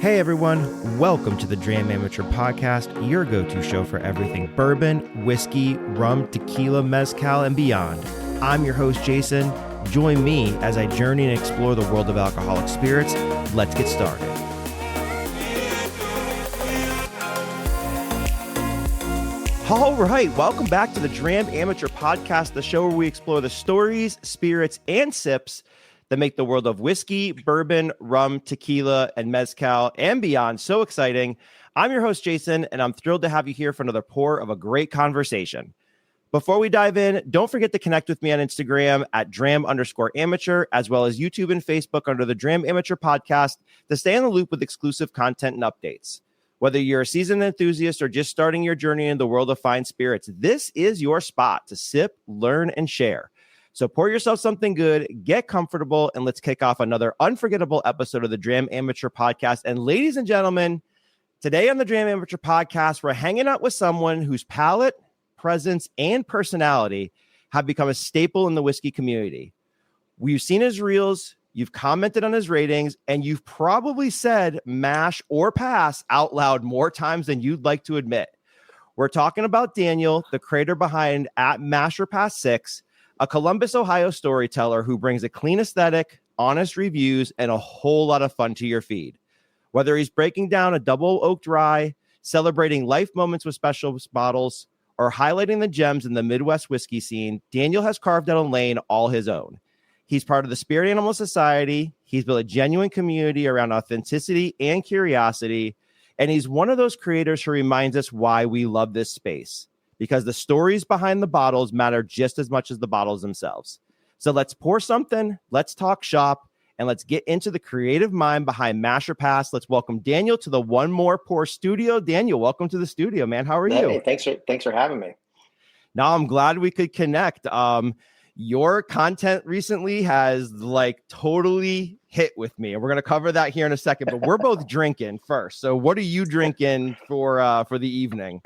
Hey everyone, welcome to the Dram Amateur Podcast, your go-to show for everything bourbon, whiskey, rum, tequila, mezcal, and beyond. I'm your host, Jason. Join me as I journey and explore the world of alcoholic spirits. Let's get started. All right, welcome back to the Dram Amateur Podcast, the show where we explore the stories, spirits, and sips that make the world of whiskey, bourbon, rum, tequila, and mezcal, and beyond so exciting. I'm your host, Jason, and I'm thrilled to have you here for another pour of a great conversation. Before we dive in, don't forget to connect with me on Instagram at Dram_amateur, as well as YouTube and Facebook under the Dram Amateur Podcast to stay in the loop with exclusive content and updates. Whether you're a seasoned enthusiast or just starting your journey in the world of fine spirits, this is your spot to sip, learn, and share. So pour yourself something good, get comfortable, and let's kick off another unforgettable episode of the Dram Amateur Podcast. And ladies and gentlemen, today on the Dram Amateur Podcast, we're hanging out with someone whose palate, presence, and personality have become a staple in the whiskey community. We've seen his reels, you've commented on his ratings, and you've probably said mash or pass out loud more times than you'd like to admit. We're talking about Daniel, the creator behind at Mash or Pass 6, a Columbus, Ohio storyteller who brings a clean aesthetic, honest reviews, and a whole lot of fun to your feed. Whether he's breaking down a double oaked rye, celebrating life moments with special bottles, or highlighting the gems in the Midwest whiskey scene, Daniel has carved out a lane all his own. He's part of the Spirit Animal Society. He's built a genuine community around authenticity and curiosity. And he's one of those creators who reminds us why we love this space, because the stories behind the bottles matter just as much as the bottles themselves. So let's pour something, let's talk shop, and let's get into the creative mind behind Mash or Pass. Let's welcome Daniel to the One More Pour studio. Daniel, welcome to the studio, man. How are you? Hey, thanks for having me. Now, I'm glad we could connect. Your content recently has totally hit with me, and we're going to cover that here in a second, but we're both drinking first. So what are you drinking for the evening?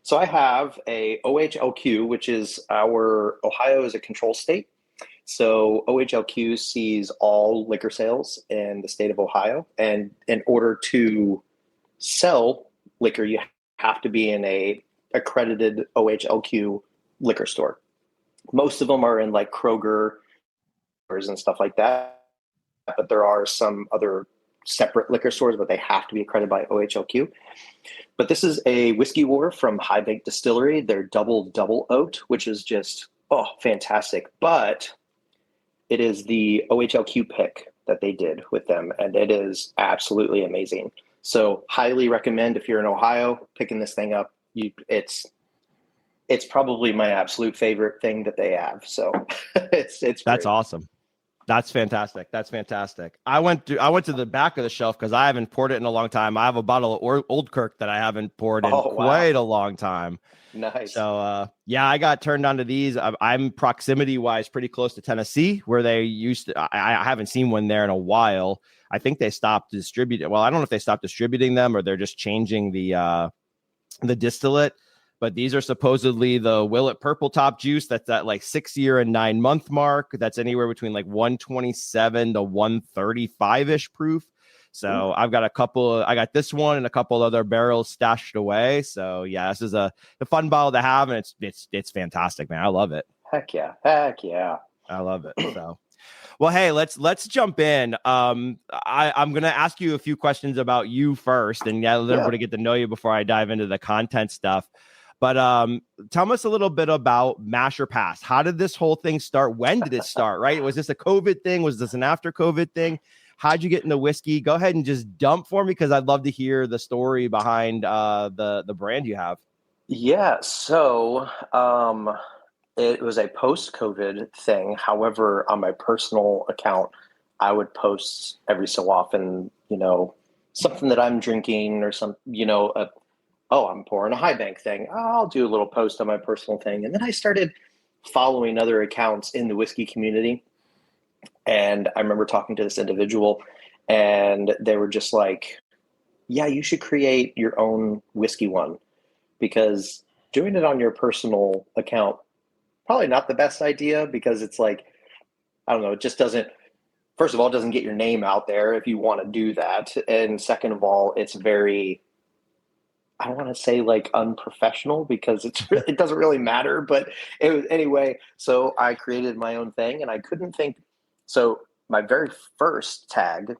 So I have a OHLQ, which is Ohio is a control state. So OHLQ sees all liquor sales in the state of Ohio. And in order to sell liquor, you have to be in a accredited OHLQ liquor store. Most of them are in like Kroger and stuff like that. But there are some other separate liquor stores, but they have to be accredited by OHLQ. But this is a whiskey war from High Bank Distillery. They're double oaked, which is just fantastic. But it is the OHLQ pick that they did with them, and it is absolutely amazing. So highly recommend if you're in Ohio picking this thing up. It's probably my absolute favorite thing that they have. So it's That's great. awesome. That's fantastic. That's fantastic. I went to the back of the shelf because I haven't poured it in a long time. I have a bottle of Old Kirk that I haven't poured in quite a long time. Nice. So, I got turned on to these. I'm proximity wise pretty close to Tennessee, where they used to. I haven't seen one there in a while. I think they stopped distributing. Well, I don't know if they stopped distributing them or they're just changing the distillate. But these are supposedly the Willet Purple Top juice. That's at 6 year and 9 month mark. That's anywhere between 127 to 135-ish proof. So I've got I got this one and a couple other barrels stashed away. So yeah, this is a fun bottle to have. And it's fantastic, man. I love it. Heck yeah. I love it. So, well, hey, let's jump in. I'm going to ask you a few questions about you first and let everybody get to know you before I dive into the content stuff. But tell us a little bit about Mash or Pass. How did this whole thing start? When did it start, right? Was this a COVID thing? Was this an after COVID thing? How'd you get into whiskey? Go ahead and just dump for me because I'd love to hear the story behind the brand you have. Yeah, so it was a post-COVID thing. However, on my personal account, I would post every so often, something that I'm drinking or some, I'm pouring a High Bank thing. I'll do a little post on my personal thing. And then I started following other accounts in the whiskey community. And I remember talking to this individual and they were just like, yeah, you should create your own whiskey one, because doing it on your personal account, probably not the best idea, because it's I don't know, it just doesn't first of all, it doesn't get your name out there if you want to do that. And second of all, it's very, I don't want to say like unprofessional because it doesn't really matter, but it was anyway. So I created my own thing and I couldn't think. So my very first tag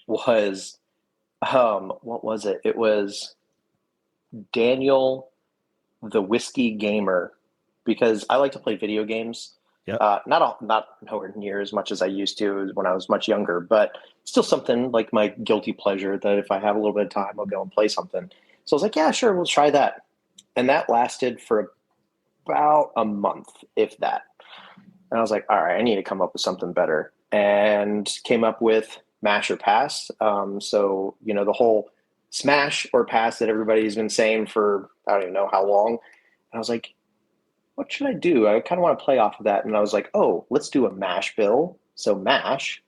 was, what was it? It was Daniel the Whiskey Gamer because I like to play video games. Yep. Not nowhere near as much as I used to when I was much younger, but still something like my guilty pleasure that if I have a little bit of time, I'll go and play something. So I was like, yeah, sure, we'll try that. And that lasted for about a month, if that. And I was like, all right, I need to come up with something better. And came up with Mash or Pass. So, the whole smash or pass that everybody's been saying for I don't even know how long. And I was like, what should I do? I kind of want to play off of that. And I was like, oh, let's do a mash bill. So mash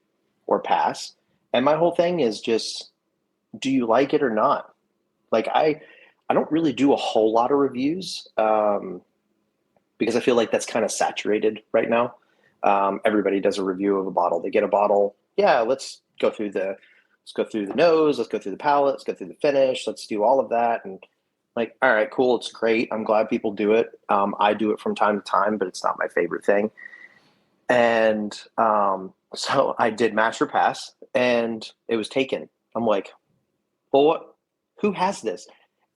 or pass. And my whole thing is just, do you like it or not? Like I don't really do a whole lot of reviews because I feel like that's kind of saturated right now. Everybody does a review of a bottle. They get a bottle. Yeah, let's go through the nose. Let's go through the palate. Let's go through the finish. Let's do all of that. And like, all right, cool. It's great. I'm glad people do it. I do it from time to time, but it's not my favorite thing. And so I did Mash or Pass, and it was taken. I'm like, well, who has this?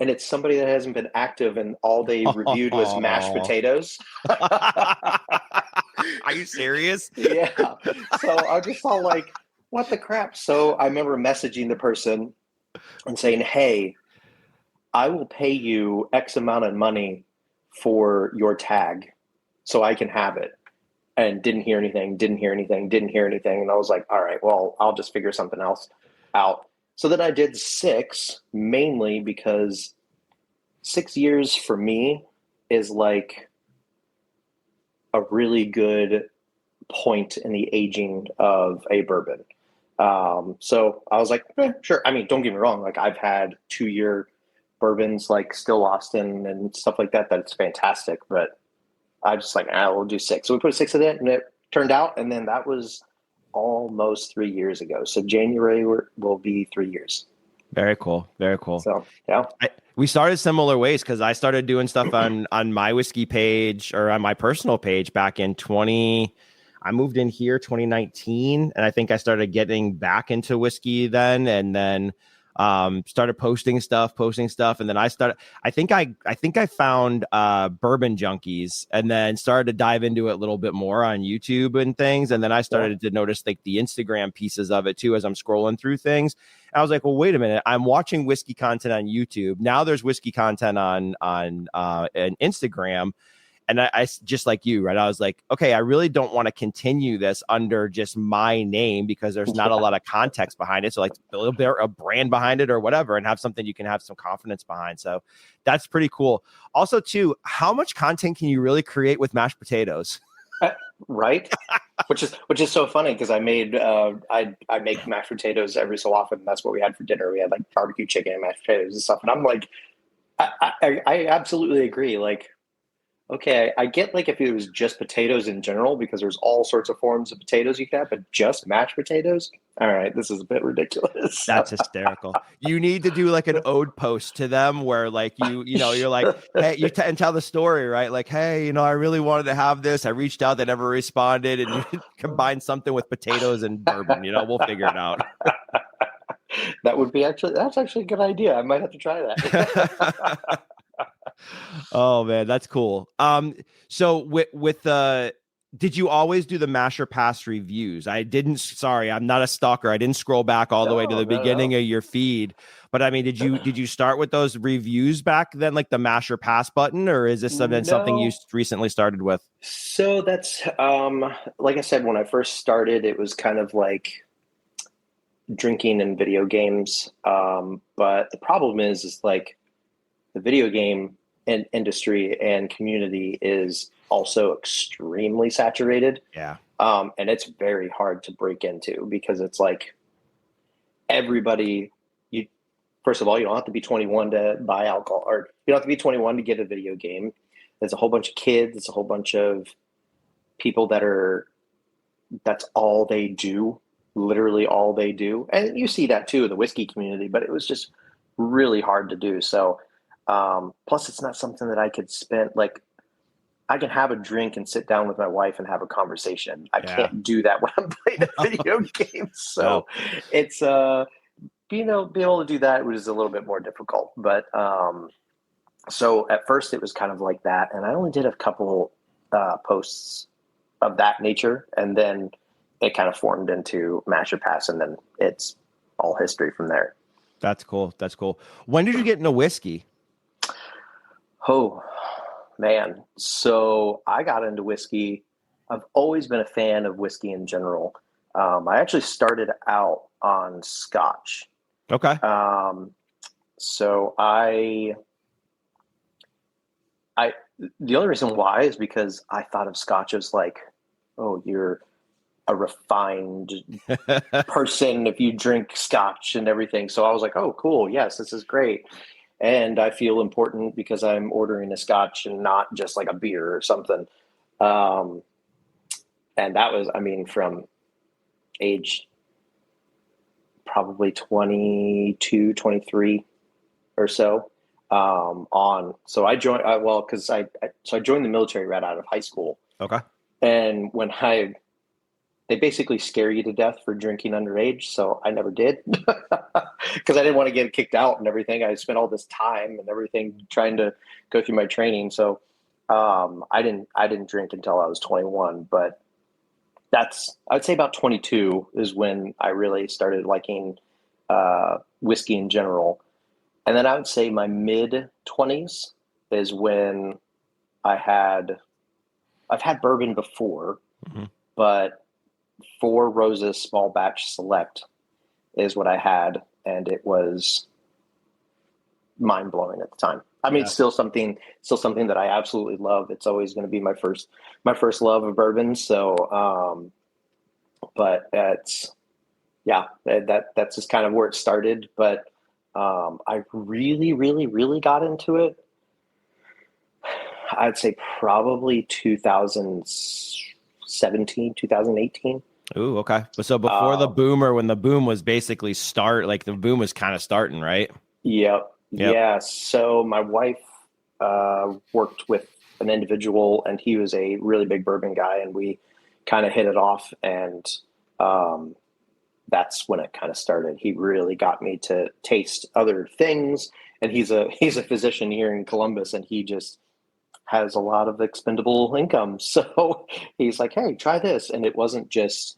And it's somebody that hasn't been active, and all they reviewed was mashed potatoes. Are you serious? Yeah. So I just saw like, what the crap? So I remember messaging the person and saying, hey, I will pay you X amount of money for your tag so I can have it. And didn't hear anything. And I was like, all right, well, I'll just figure something else out. So then I did 6, mainly because 6 years for me is like a really good point in the aging of a bourbon. So I was like, sure. I mean, don't get me wrong. Like I've had 2-year bourbons like Still Austin and stuff like that. That's fantastic. But I just like, we'll do 6. So we put 6 in it and it turned out. And then that was almost 3 years ago. So January will be 3 years. Very cool. Very cool. So, yeah. We started similar ways because I started doing stuff on my whiskey page or on my personal page back in I moved in here 2019, and I think I started getting back into whiskey then, and then started posting stuff, and then I think I found Bourbon Junkies, and then started to dive into it a little bit more on YouTube and things, and then I started to notice like the Instagram pieces of it too as I'm scrolling through things. And I was like, well, wait a minute, I'm watching whiskey content on YouTube. Now there's whiskey content on Instagram. And I just like you, right? I was like, okay, I really don't want to continue this under just my name because there's not a lot of context behind it. So like a little bit of brand behind it or whatever, and have something you can have some confidence behind. So that's pretty cool. Also, too, how much content can you really create with mashed potatoes? Right. which is so funny because I made I make mashed potatoes every so often. That's what we had for dinner. We had like barbecue chicken and mashed potatoes and stuff. And I'm like, I absolutely agree. Like, okay, I get like if it was just potatoes in general, because there's all sorts of forms of potatoes you can have, but just mashed potatoes? All right, this is a bit ridiculous. That's hysterical. You need to do like an ode post to them where like you're like, hey, and tell the story, right? Like, hey, I really wanted to have this. I reached out, they never responded, and you combine something with potatoes and bourbon. We'll figure it out. That's actually a good idea. I might have to try that. Oh man, that's cool. So with did you always do the Mash or Pass reviews? Sorry, I'm not a stalker. I didn't scroll back all the way to the beginning of your feed. But I mean, did you start with those reviews back then, like the Mash or Pass button, or is this something you recently started with? So that's like I said, when I first started, it was kind of like drinking and video games. But the problem is like the video game industry and community is also extremely saturated. Yeah. And it's very hard to break into because it's like everybody, first of all, you don't have to be 21 to buy alcohol, or you don't have to be 21 to get a video game. There's a whole bunch of kids. It's a whole bunch of people that are that's all they do, literally all they do. And you see that too in the whiskey community, but it was just really hard to do. So, plus it's not something that I could spend like, I can have a drink and sit down with my wife and have a conversation. I Yeah. can't do that when I'm playing a video game. So No. it's being able to do that was a little bit more difficult. But so at first it was kind of like that, and I only did a couple posts of that nature, and then it kind of formed into Mash or Pass, and then it's all history from there. That's cool. That's cool. When did you get into whiskey? Oh, man. So I got into whiskey. I've always been a fan of whiskey in general. I actually started out on Scotch. Okay. So the only reason why is because I thought of Scotch as like, oh, you're a refined person if you drink Scotch and everything. So I was like, oh, cool. Yes, this is great. And I feel important because I'm ordering a Scotch and not just like a beer or something. And that was, I mean, from age probably 22, 23 or so on. So I joined, I joined the military right out of high school. Okay. And they basically scare you to death for drinking underage. So I never did because I didn't want to get kicked out and everything. I spent all this time and everything trying to go through my training. So I didn't drink until I was 21, but I'd say about 22 is when I really started liking whiskey in general. And then I would say my mid 20s is when I've had bourbon before, but Four Roses Small Batch Select is what I had, and it was mind blowing at the time. I mean, it's still something that I absolutely love. It's always going to be my first love of bourbon. So, but that's just kind of where it started. But I really, really, really got into it. I'd say probably 2017, 2018. Ooh, okay. So before the boom, or when the boom was basically the boom was kind of starting, right? Yep. Yeah. So my wife worked with an individual, and he was a really big bourbon guy, and we kind of hit it off, and that's when it kind of started. He really got me to taste other things, and he's a physician here in Columbus, and he just has a lot of expendable income. So he's like, hey, try this. And it wasn't just,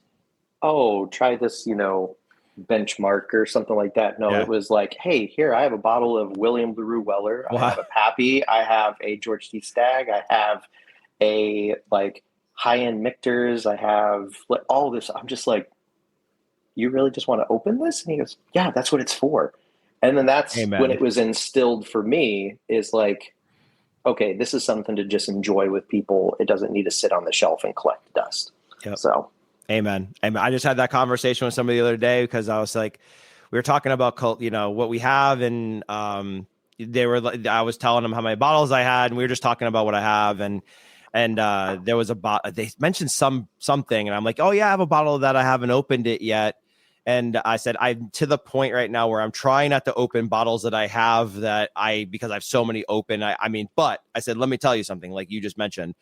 oh, try this, benchmark or something like that. No, It was like, hey, here, I have a bottle of William LaRue Weller. Wow. I have a Pappy. I have a George T. Stagg. I have a like high-end Michter's. I have like all this. I'm just like, you really just want to open this? And he goes, yeah, that's what it's for. And then that's when it was instilled for me is like, okay, this is something to just enjoy with people. It doesn't need to sit on the shelf and collect dust. Yep. So, amen. I just had that conversation with somebody the other day because I was like, we were talking about what we have, and I was telling them how many bottles I had, and we were just talking about what I have, and there was they mentioned something, and I'm like, oh yeah, I have a bottle that I haven't opened it yet. And I said, I'm to the point right now where I'm trying not to open bottles that I have because I have so many open. But I said, let me tell you something, like you just mentioned,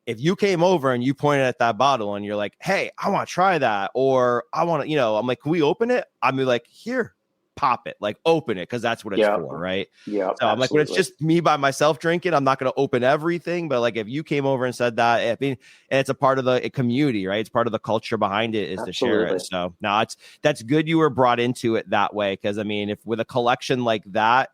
if you came over and you pointed at that bottle and you're like, hey, I want to try that, or I want to, I'm like, can we open it? I'm like, here, pop it, like open it, because that's what it's for, right? Yeah. So I'm like, when it's just me by myself drinking, I'm not going to open everything. But like, if you came over and said that, and it's a part of the community, right? It's part of the culture behind it is to share it. So no, that's good you were brought into it that way, because if with a collection like that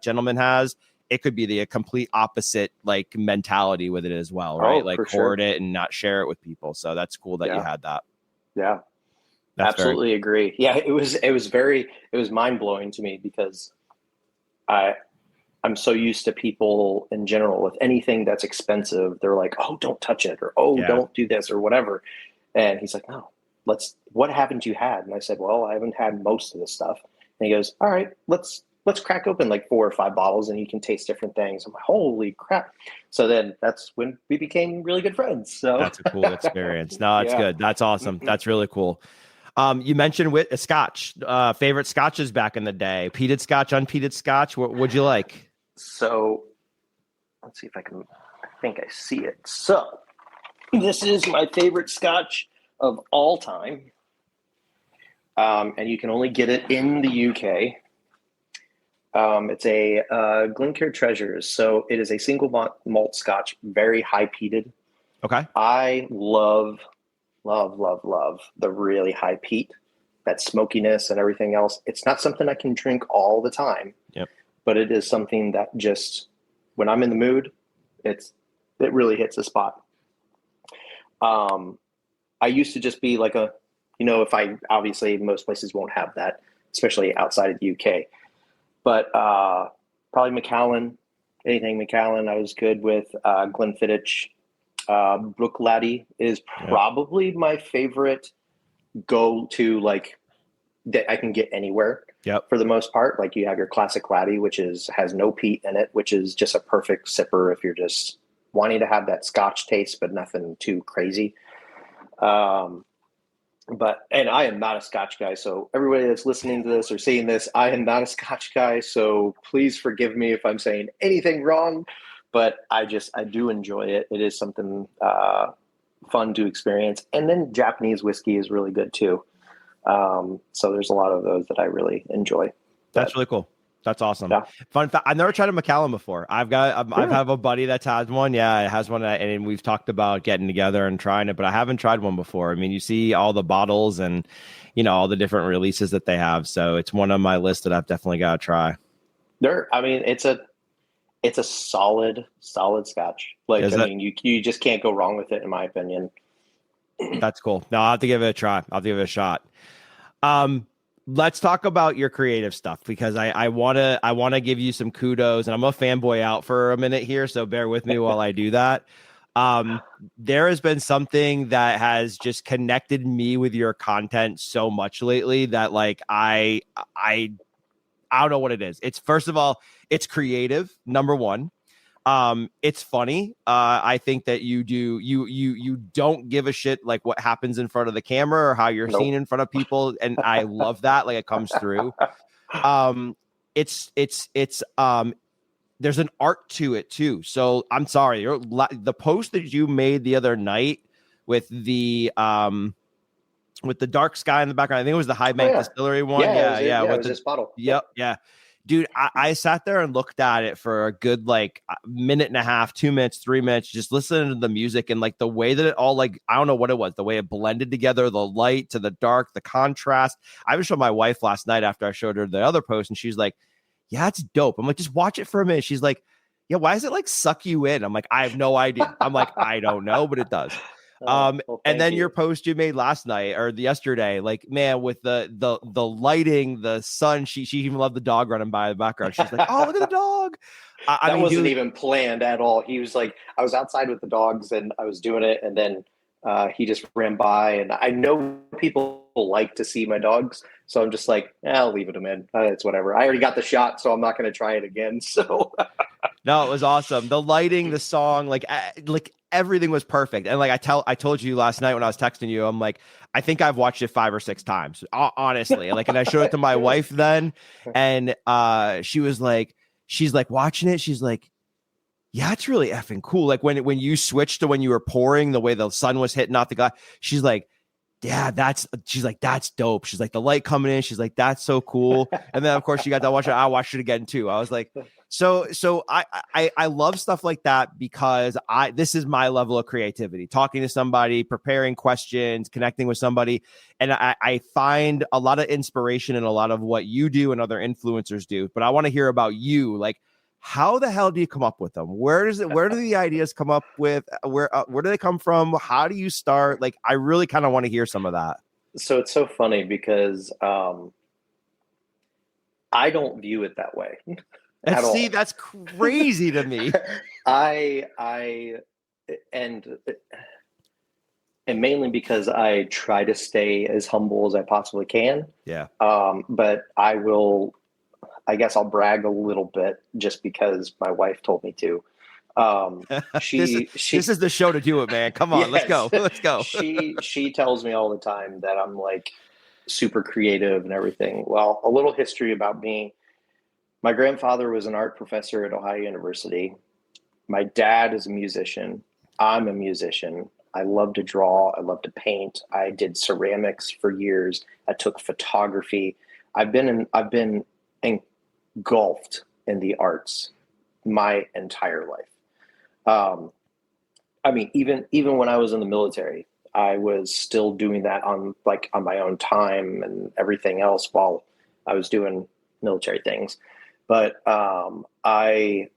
gentleman has, it could be the complete opposite like mentality with it as well, right? Like hoard it and not share it with people. So that's cool that you had that. Yeah. Absolutely agree. Yeah, it was mind blowing to me because I'm so used to people in general with anything that's expensive. They're like, oh, don't touch it, or don't do this or whatever. And he's like, no, what haven't you had? And I said, well, I haven't had most of this stuff. And he goes, all right, let's let's crack open like 4 or 5 bottles and you can taste different things. I'm like, holy crap. So then that's when we became really good friends. So That's a cool experience. No, that's yeah. good. That's awesome. That's really cool. You mentioned with a scotch, favorite scotches back in the day, peated scotch, unpeated scotch. What would you like? So let's see if I think I see it. So this is my favorite scotch of all time. And you can only get it in the UK. It's a Glencairn Treasures. So it is a single malt scotch, very high peated. Okay. I love the really high peat, that smokiness and everything else. It's not something I can drink all the time. Yep. But it is something that just, when I'm in the mood, it really hits a spot. I used to just be like if I, obviously most places won't have that, especially outside of the UK. But probably Macallan, anything Macallan, I was good with. Glenfiddich, Brook Laddie is probably my favorite go-to, like that I can get anywhere. Yep. For the most part, like you have your classic Laddie, which has no peat in it, which is just a perfect sipper if you're just wanting to have that Scotch taste, but nothing too crazy. And I am not a Scotch guy, so everybody that's listening to this or seeing this, I am not a Scotch guy, so please forgive me if I'm saying anything wrong, but I do enjoy it. It is something fun to experience. And then Japanese whiskey is really good too. So there's a lot of those that I really enjoy. That's really cool. That's awesome. Yeah. Fun fact: I've never tried a Macallan before. I have a buddy that's had one. Yeah, it has one, and we've talked about getting together and trying it, but I haven't tried one before. I mean, you see all the bottles and all the different releases that they have, so it's one on my list that I've definitely got to try. It's a solid Scotch. Like, you just can't go wrong with it, in my opinion. That's cool. No, I'll have to give it a try. I'll give it a shot. Let's talk about your creative stuff, because I want to give you some kudos, and I'm a fanboy out for a minute here, so bear with me while I do that. There has been something that has just connected me with your content so much lately that, like, I don't know what it is. It's, first of all, it's creative, number one. It's funny. I think that you don't give a shit like what happens in front of the camera or how you're seen in front of people, and I love that. Like, it comes through. It's there's an art to it too. So I'm sorry, the post that you made the other night with the dark sky in the background, I think it was the High Bank Distillery one. Yeah. With this bottle. Yep. Yeah. Dude, I sat there and looked at it for a good, like, minute and a half, 2 minutes, 3 minutes, just listening to the music and, like, the way that it all, like, I don't know what it was, the way it blended together, the light to the dark, the contrast. I even showed my wife last night after I showed her the other post, and she's like, yeah, it's dope. I'm like, just watch it for a minute. She's like, yeah, why does it, like, suck you in? I'm like, I have no idea. I'm like, I don't know, but it does. And then your post you made last night or yesterday, like, man, with the lighting, the sun, she even loved the dog running by the background. She's like, oh, look at the dog. That wasn't even planned at all. He was like, I was outside with the dogs and I was doing it, and then he just ran by, and I know people like to see my dogs, so I'm just like, I'll leave them in. It's whatever. I already got the shot, so I'm not going to try it again. So no, it was awesome. The lighting, the song, like everything was perfect. And like I told you last night when I was texting you, I'm like, I think I've watched it 5 or 6 times, honestly. Like, and I showed it to my wife then, and she's like watching it. She's like, yeah, it's really effing cool. Like when you switched to when you were pouring, the way the sun was hitting off the glass, she's like, yeah, that's dope. She's like, the light coming in. She's like, that's so cool. And then of course you got to watch it. I watched it again too. I was like, so I love stuff like that, because this is my level of creativity, talking to somebody, preparing questions, connecting with somebody. And I find a lot of inspiration in a lot of what you do and other influencers do, but I want to hear about you. Like, how the hell do you come up with them? Where do the ideas come up with? Where do they come from? How do you start? Like, I really kind of want to hear some of that. So it's so funny because I don't view it that way. See, that's crazy to me. And mainly because I try to stay as humble as I possibly can. Yeah. But I guess I'll brag a little bit just because my wife told me to. this is this She is the show to do it, man. Come on, let's yes, go. Let's go. she tells me all the time that I'm like super creative and everything. Well, a little history about me. My grandfather was an art professor at Ohio University. My dad is a musician. I'm a musician. I love to draw. I love to paint. I did ceramics for years. I took photography. I've been engulfed in the arts my entire life. Um, I mean, even when I was in the military, I was still doing that on my own time and everything else while I was doing military things. But I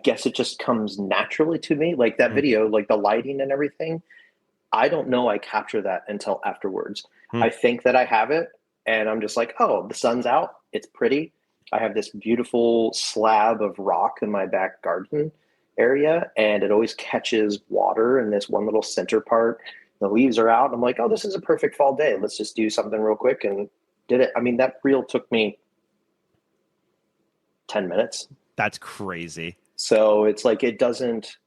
guess it just comes naturally to me, like that Mm, video, like the lighting and everything. I don't know I capture that until afterwards. mm. I think that I have it, and I'm just like, oh, the sun's out. It's pretty. I have this beautiful slab of rock in my back garden area, and it always catches water in this one little center part. The leaves are out. I'm like, oh, this is a perfect fall day. Let's just do something real quick, and did it. I mean, that reel took me 10 minutes. That's crazy. So it's like, it doesn't,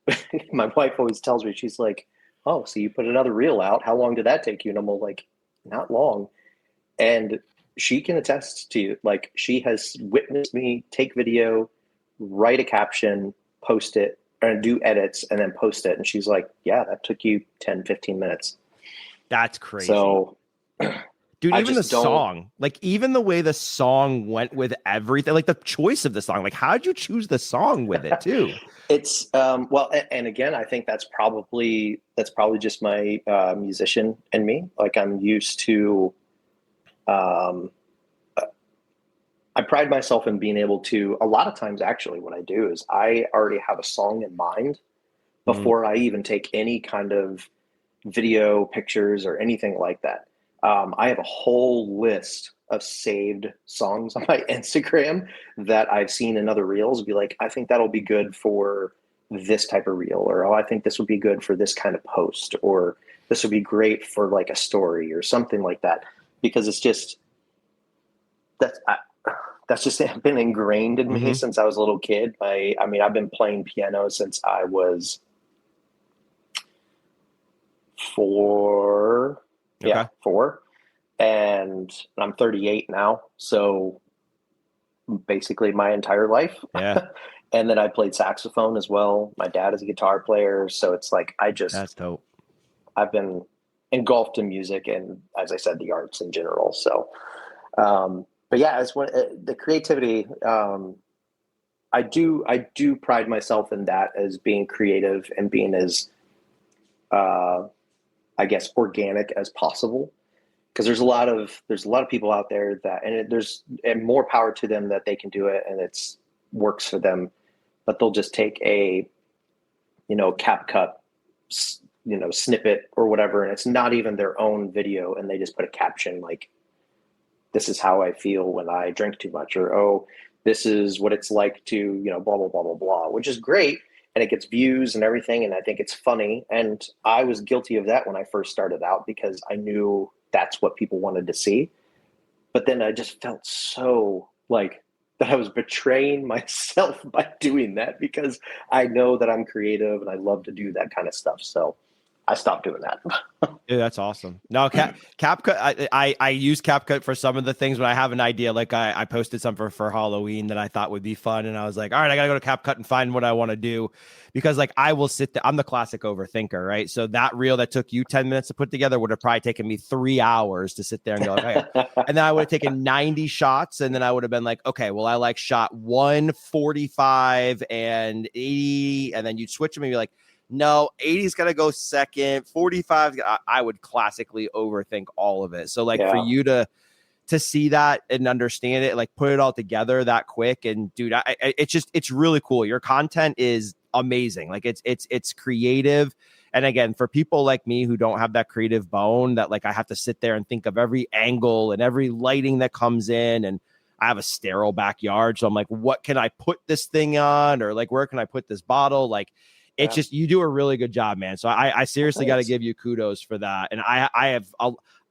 my wife always tells me, she's like, oh, so you put another reel out. How long did that take you? And I'm all like, not long. And she can attest to you. Like, she has witnessed me take video, write a caption, post it, and do edits, and then post it. And she's like, yeah, that took you 10, 15 minutes. That's crazy. So Dude, I even the just don't. song, like even the way the song went with everything, like the choice of the song, like how'd you choose the song with it too? It's well, and again, I think that's probably just my musician in me. Like, I'm used to. Um, I pride myself in being able to. A lot of times, actually, what I do is I already have a song in mind Mm, before I even take any kind of video, pictures, or anything like that. I have a whole list of saved songs on my Instagram that I've seen in other reels. Be like, I think that'll be good for this type of reel, or oh, I think this would be good for this kind of post, or this would be great for like a story or something like that. Because it's just that's I, that's just been ingrained in me hmm. since I was a little kid. I mean, I've been playing piano since I was 4. Okay. Yeah, 4. And I'm 38 now. So basically my entire life. Yeah, And then I played saxophone as well. My dad is a guitar player. So it's like, that's dope. I've been engulfed in music and, as I said, the arts in general. So, but yeah, it's when the creativity, I do pride myself in that, as being creative and being as, uh, I guess, organic as possible, because there's a lot of people out there that, and more power to them that they can do it and it's works for them, but they'll just take a cap cut snippet or whatever, and it's not even their own video, and they just put a caption like, this is how I feel when I drink too much, or oh, this is what it's like to blah blah blah blah blah, which is great, and it gets views and everything, and I think it's funny, and I was guilty of that when I first started out because I knew that's what people wanted to see. But then I just felt so like that I was betraying myself by doing that, because I know that I'm creative and I love to do that kind of stuff. So I stopped doing that. Dude, that's awesome. No, CapCut. I use CapCut for some of the things when I have an idea. Like I posted some for Halloween that I thought would be fun, and I was like, all right, I gotta go to CapCut and find what I want to do, because like I will sit there. I'm the classic overthinker, right? So that reel that took you 10 minutes to put together would have probably taken me 3 hours to sit there and go, okay. And then I would have taken 90 shots, and then I would have been like, okay, well, I like shot 145 and 80, and then you'd switch them and be like, no, 80 is going to go second, 45. I would classically overthink all of it. So like for Yeah. you to see that and understand it, like put it all together that quick. And dude, it's really cool. Your content is amazing. Like it's creative. And again, for people like me who don't have that creative bone, that like I have to sit there and think of every angle and every lighting that comes in, and I have a sterile backyard. So I'm like, what can I put this thing on? Or like, where can I put this bottle? Like, it's Yeah. just, you do a really good job, man. So I seriously got to Thanks. give you kudos for that. And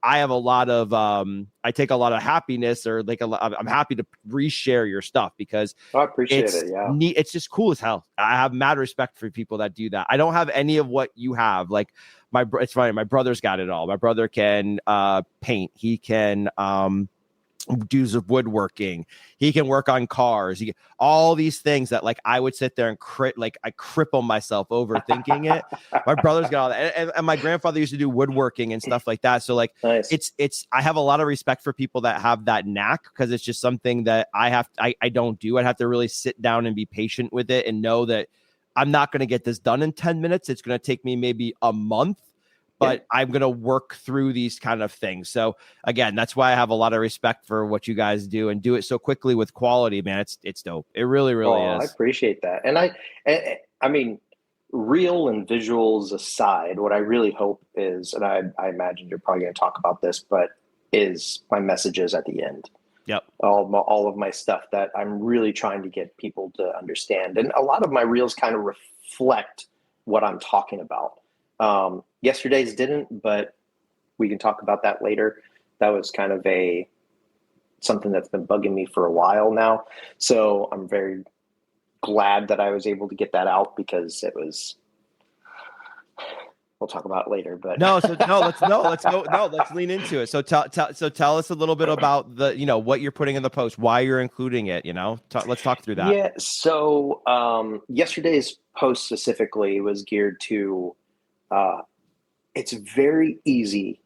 I have a lot of I take a lot of happiness, or like I'm happy to reshare your stuff because I appreciate it. Yeah. It's just cool as hell. I have mad respect for people that do that. I don't have any of what you have. Like it's funny. My brother's got it all. My brother can paint. He can do some woodworking. He can work on cars. All these things that like I would sit there and I cripple myself overthinking it. My brother's got all that, and my grandfather used to do woodworking and stuff like that. So like, Nice. it's I have a lot of respect for people that have that knack, because it's just something that I don't do. I'd have to really sit down and be patient with it and know that I'm not going to get this done in 10 minutes. It's going to take me maybe a month. But I'm going to work through these kind of things. So again, that's why I have a lot of respect for what you guys do, and do it so quickly with quality, man. It's dope. It really, really is. I appreciate that. And I mean, real and visuals aside, what I really hope is, and I imagine you're probably going to talk about this, but is my messages at the end. Yep. All of my stuff that I'm really trying to get people to understand. And a lot of my reels kind of reflect what I'm talking about. Yesterday's didn't, but we can talk about that later. That was kind of something that's been bugging me for a while now. So I'm very glad that I was able to get that out, because we'll talk about it later, but let's lean into it. So tell us a little bit about what you're putting in the post, why you're including it, let's talk through that. Yeah. So, yesterday's post specifically was geared to, it's very easy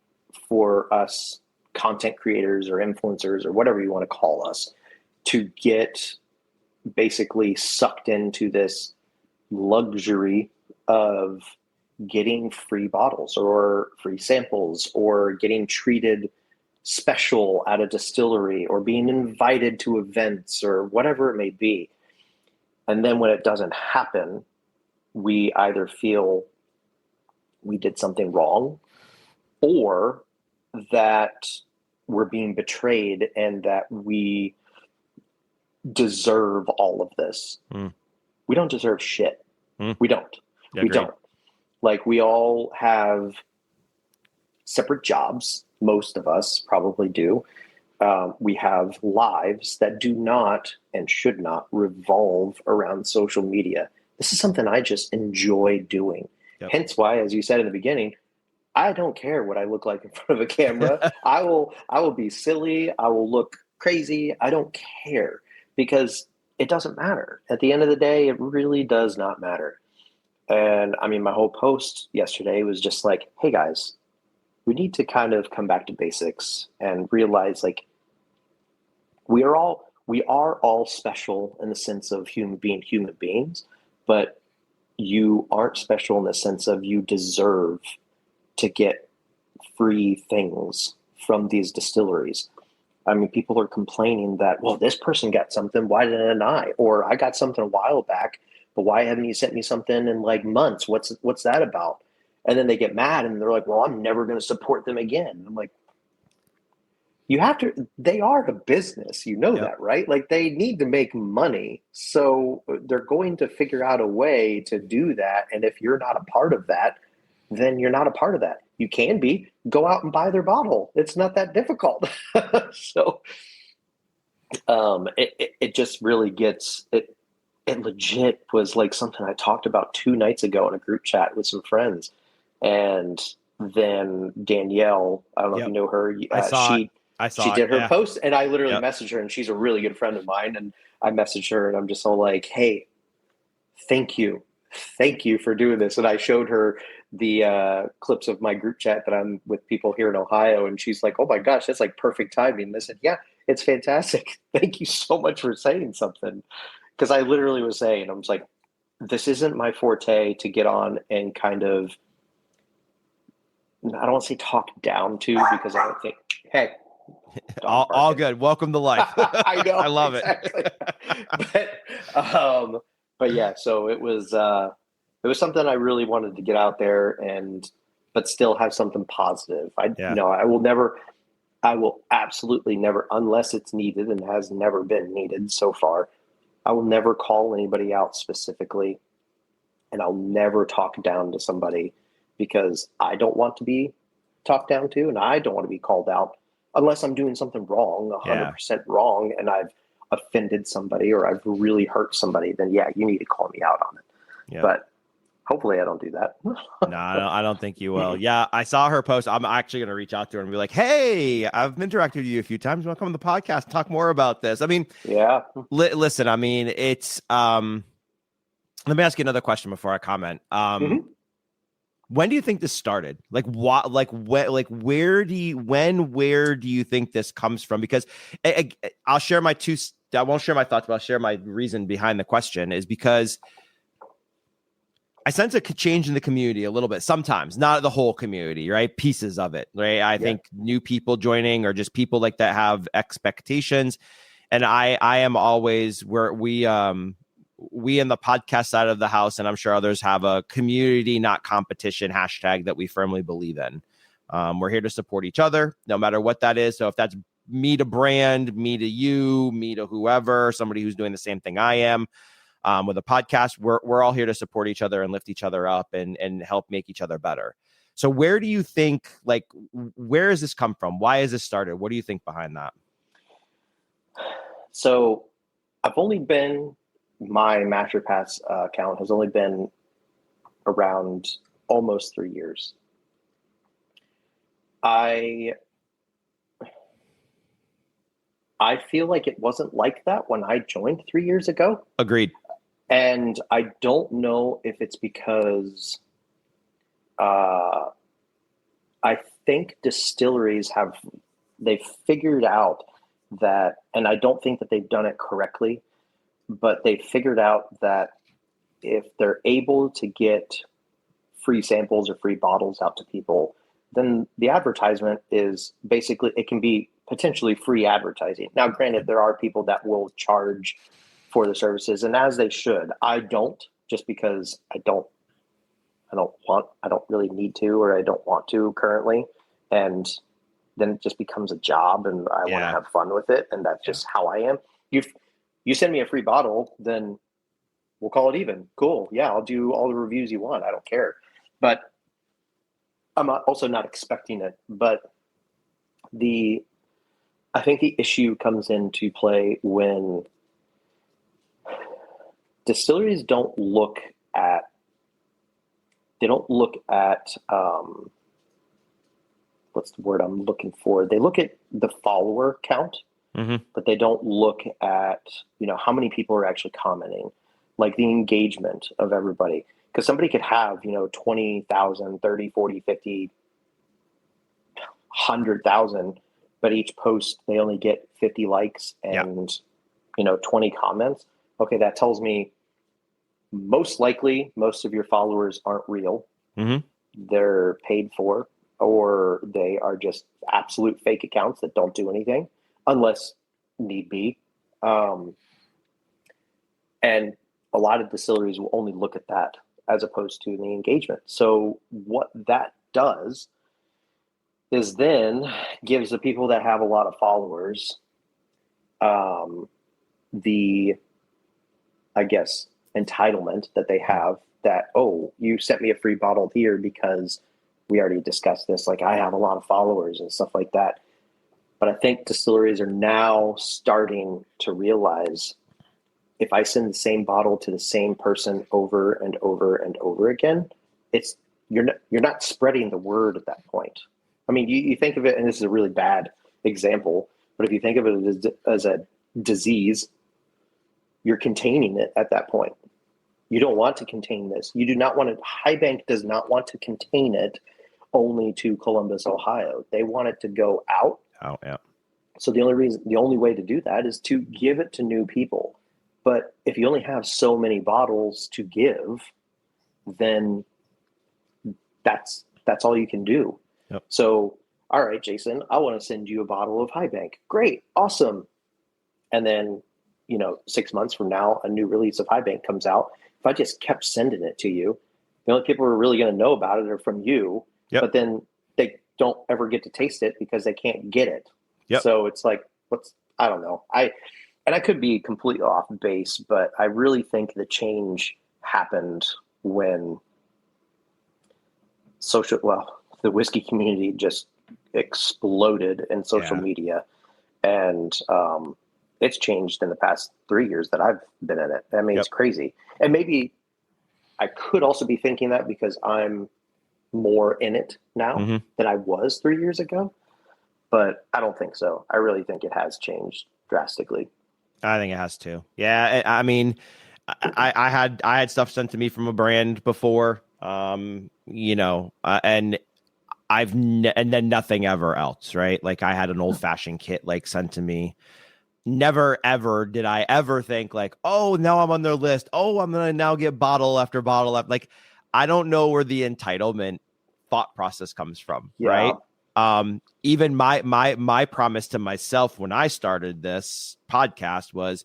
for us content creators or influencers or whatever you want to call us to get basically sucked into this luxury of getting free bottles or free samples, or getting treated special at a distillery, or being invited to events, or whatever it may be. And then when it doesn't happen, we either feel we did something wrong, or that we're being betrayed and that we deserve all of this. We don't deserve shit. We don't. Yeah, we great. don't. Like, we all have separate jobs. Most of us probably do. We have lives that do not and should not revolve around social media. This is something I just enjoy doing. Yep. Hence why, as you said in the beginning, I don't care what I look like in front of a camera. I will be silly. I will look crazy. I don't care, because it doesn't matter. At the end of the day, it really does not matter. And I mean, my whole post yesterday was just like, hey guys, we need to kind of come back to basics and realize, like, we are all special in the sense of being human beings, but you aren't special in the sense of you deserve to get free things from these distilleries. I mean, people are complaining that, well, this person got something, why didn't I? Or I got something a while back, but why haven't you sent me something in like months? What's that about? And then they get mad and they're like, well, I'm never going to support them again. I'm like, you have to, they are a business, that, right? Like, they need to make money. So they're going to figure out a way to do that. And if you're not a part of that, then you're not a part of that. You can go out and buy their bottle. It's not that difficult. So it just really gets it. It legit was like something I talked about 2 nights ago in a group chat with some friends. And then Danielle, I don't know if you know her. She did her post, and I literally messaged her, and she's a really good friend of mine. And I messaged her, and I'm just all like, hey, thank you for doing this. And I showed her the clips of my group chat that I'm with people here in Ohio. And she's like, oh my gosh, that's like perfect timing. And I said, yeah, it's fantastic. Thank you so much for saying something. Because I literally was saying, I was like, this isn't my forte to get on and kind of, I don't want to say talk down to, because I don't think, hey, all good. Welcome to life. I know. I love exactly. But yeah, so it was something I really wanted to get out there, but still have something positive. I will absolutely never, unless it's needed, and has never been needed so far, I will never call anybody out specifically, and I'll never talk down to somebody, because I don't want to be talked down to, and I don't want to be called out unless I'm doing something wrong, 100% wrong, and I've offended somebody or I've really hurt somebody. Then yeah, you need to call me out on it. Yeah. But hopefully I don't do that. No, I don't think you will. Yeah, I saw her post. I'm actually going to reach out to her and be like, hey, I've interacted with you a few times. You want to come on the podcast and talk more about this? I mean, yeah. Listen, I mean, it's let me ask you another question before I comment. When do you think this started? Like what, where do you think this comes from? Because I'll share I won't share my thoughts, but I'll share my reason behind the question is because I sense a change in the community a little bit sometimes, not the whole community, right? Pieces of it, right? I think new people joining or just people like that have expectations. And I am always where we in the podcast side of the house, and I'm sure others have a community, not competition hashtag that we firmly believe in. We're here to support each other, no matter what that is. So if that's me to brand, me to you, me to whoever, somebody who's doing the same thing I am, with a podcast, we're all here to support each other and lift each other up and help make each other better. So where do you think, where has this come from? Why has this started? What do you think behind that? So my Master Pass account has only been around almost 3 years. I feel like it wasn't like that when I joined 3 years ago. Agreed. And I don't know if it's because I think distilleries they've figured out that, and I don't think that they've done it correctly, but they figured out that if they're able to get free samples or free bottles out to people, then the advertisement is basically, it can be potentially free advertising. Now, granted, there are people that will charge for the services, and as they should. I don't, just because I don't really need to, or I don't want to currently. And then it just becomes a job and I want to have fun with it. And that's just how I am. You send me a free bottle, then we'll call it even. Cool. Yeah, I'll do all the reviews you want. I don't care. But I'm also not expecting it. But I think the issue comes into play when distilleries don't look at what's the word I'm looking for? They look at the follower count, but they don't look at, how many people are actually commenting, like the engagement of everybody. Because somebody could have, 20,000, 30, 40, 50, 100,000, but each post they only get 50 likes and, 20 comments. Okay, that tells me most likely most of your followers aren't real. They're paid for, or they are just absolute fake accounts that don't do anything unless need be. And a lot of distilleries will only look at that as opposed to the engagement. So what that does is then gives the people that have a lot of followers the, I guess, entitlement that they have that, oh, you sent me a free bottle here because we already discussed this. Like, I have a lot of followers and stuff like that. But I think distilleries are now starting to realize if I send the same bottle to the same person over and over and over again, you're not spreading the word at that point. I mean, you think of it, and this is a really bad example, but if you think of it as a disease, you're containing it at that point. You don't want to contain this. You do not want to. High Bank does not want to contain it only to Columbus, Ohio. They want it to go out. Oh, yeah. So the only way to do that is to give it to new people. But if you only have so many bottles to give, then that's all you can do. Yep. So, all right, Jason, I want to send you a bottle of High Bank. Great, awesome. And then, 6 months from now, a new release of High Bank comes out. If I just kept sending it to you, the only people who are really going to know about it are from you. Yep. But then they don't ever get to taste it because they can't get it. Yep. So it's like, I don't know. I could be completely off base, but I really think the change happened when the whiskey community just exploded in social media, and it's changed in the past 3 years that I've been in it. I mean, it's crazy. And maybe I could also be thinking that because I'm more in it now than I was 3 years ago, but I don't think so. I really think it has changed drastically. I think it has too. Yeah. I mean, I had stuff sent to me from a brand before, and and then nothing ever else, right? Like I had an old fashioned kit like sent to me. Never ever did I ever think like, oh, now I'm on their list. Oh, I'm gonna now get bottle after bottle. Like, I don't know where the entitlement thought process comes from, right? Even my promise to myself when I started this podcast was,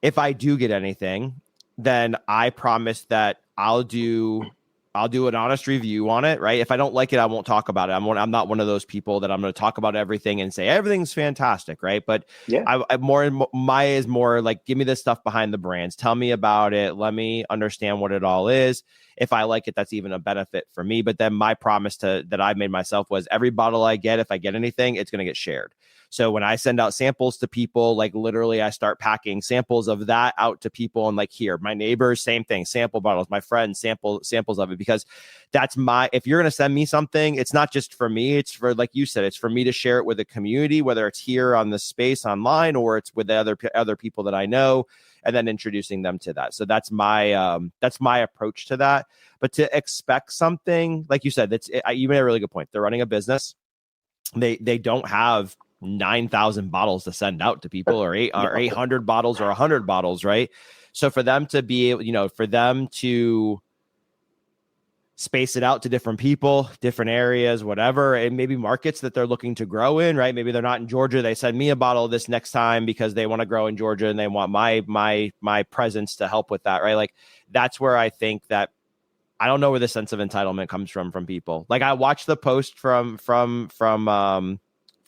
if I do get anything, then I promise that I'll do an honest review on it, right? If I don't like it, I won't talk about it. I'm not one of those people that I'm going to talk about everything and say everything's fantastic, right? But my is more like, give me the stuff behind the brands. Tell me about it. Let me understand what it all is. If I like it, that's even a benefit for me. But then my promise that I made myself was, every bottle I get, if I get anything, it's going to get shared. So when I send out samples to people, like literally I start packing samples of that out to people, and like, here, my neighbors, same thing, sample bottles, my friends, samples of it, because that's if you're going to send me something, it's not just for me. It's for, like you said, it's for me to share it with the community, whether it's here on the space online or it's with the other people that I know, and then introducing them to that. So that's my approach to that. But to expect something, like you said, you made a really good point. They're running a business. They don't have 9,000 bottles to send out to people, or 800 bottles or 100 bottles, right? So for them to be able, for them to space it out to different people, different areas, whatever, and maybe markets that they're looking to grow in, right? Maybe they're not in Georgia. They send me a bottle of this next time because they want to grow in Georgia and they want my presence to help with that, right? Like, that's where I think that, I don't know where the sense of entitlement comes from people. Like, I watched the post from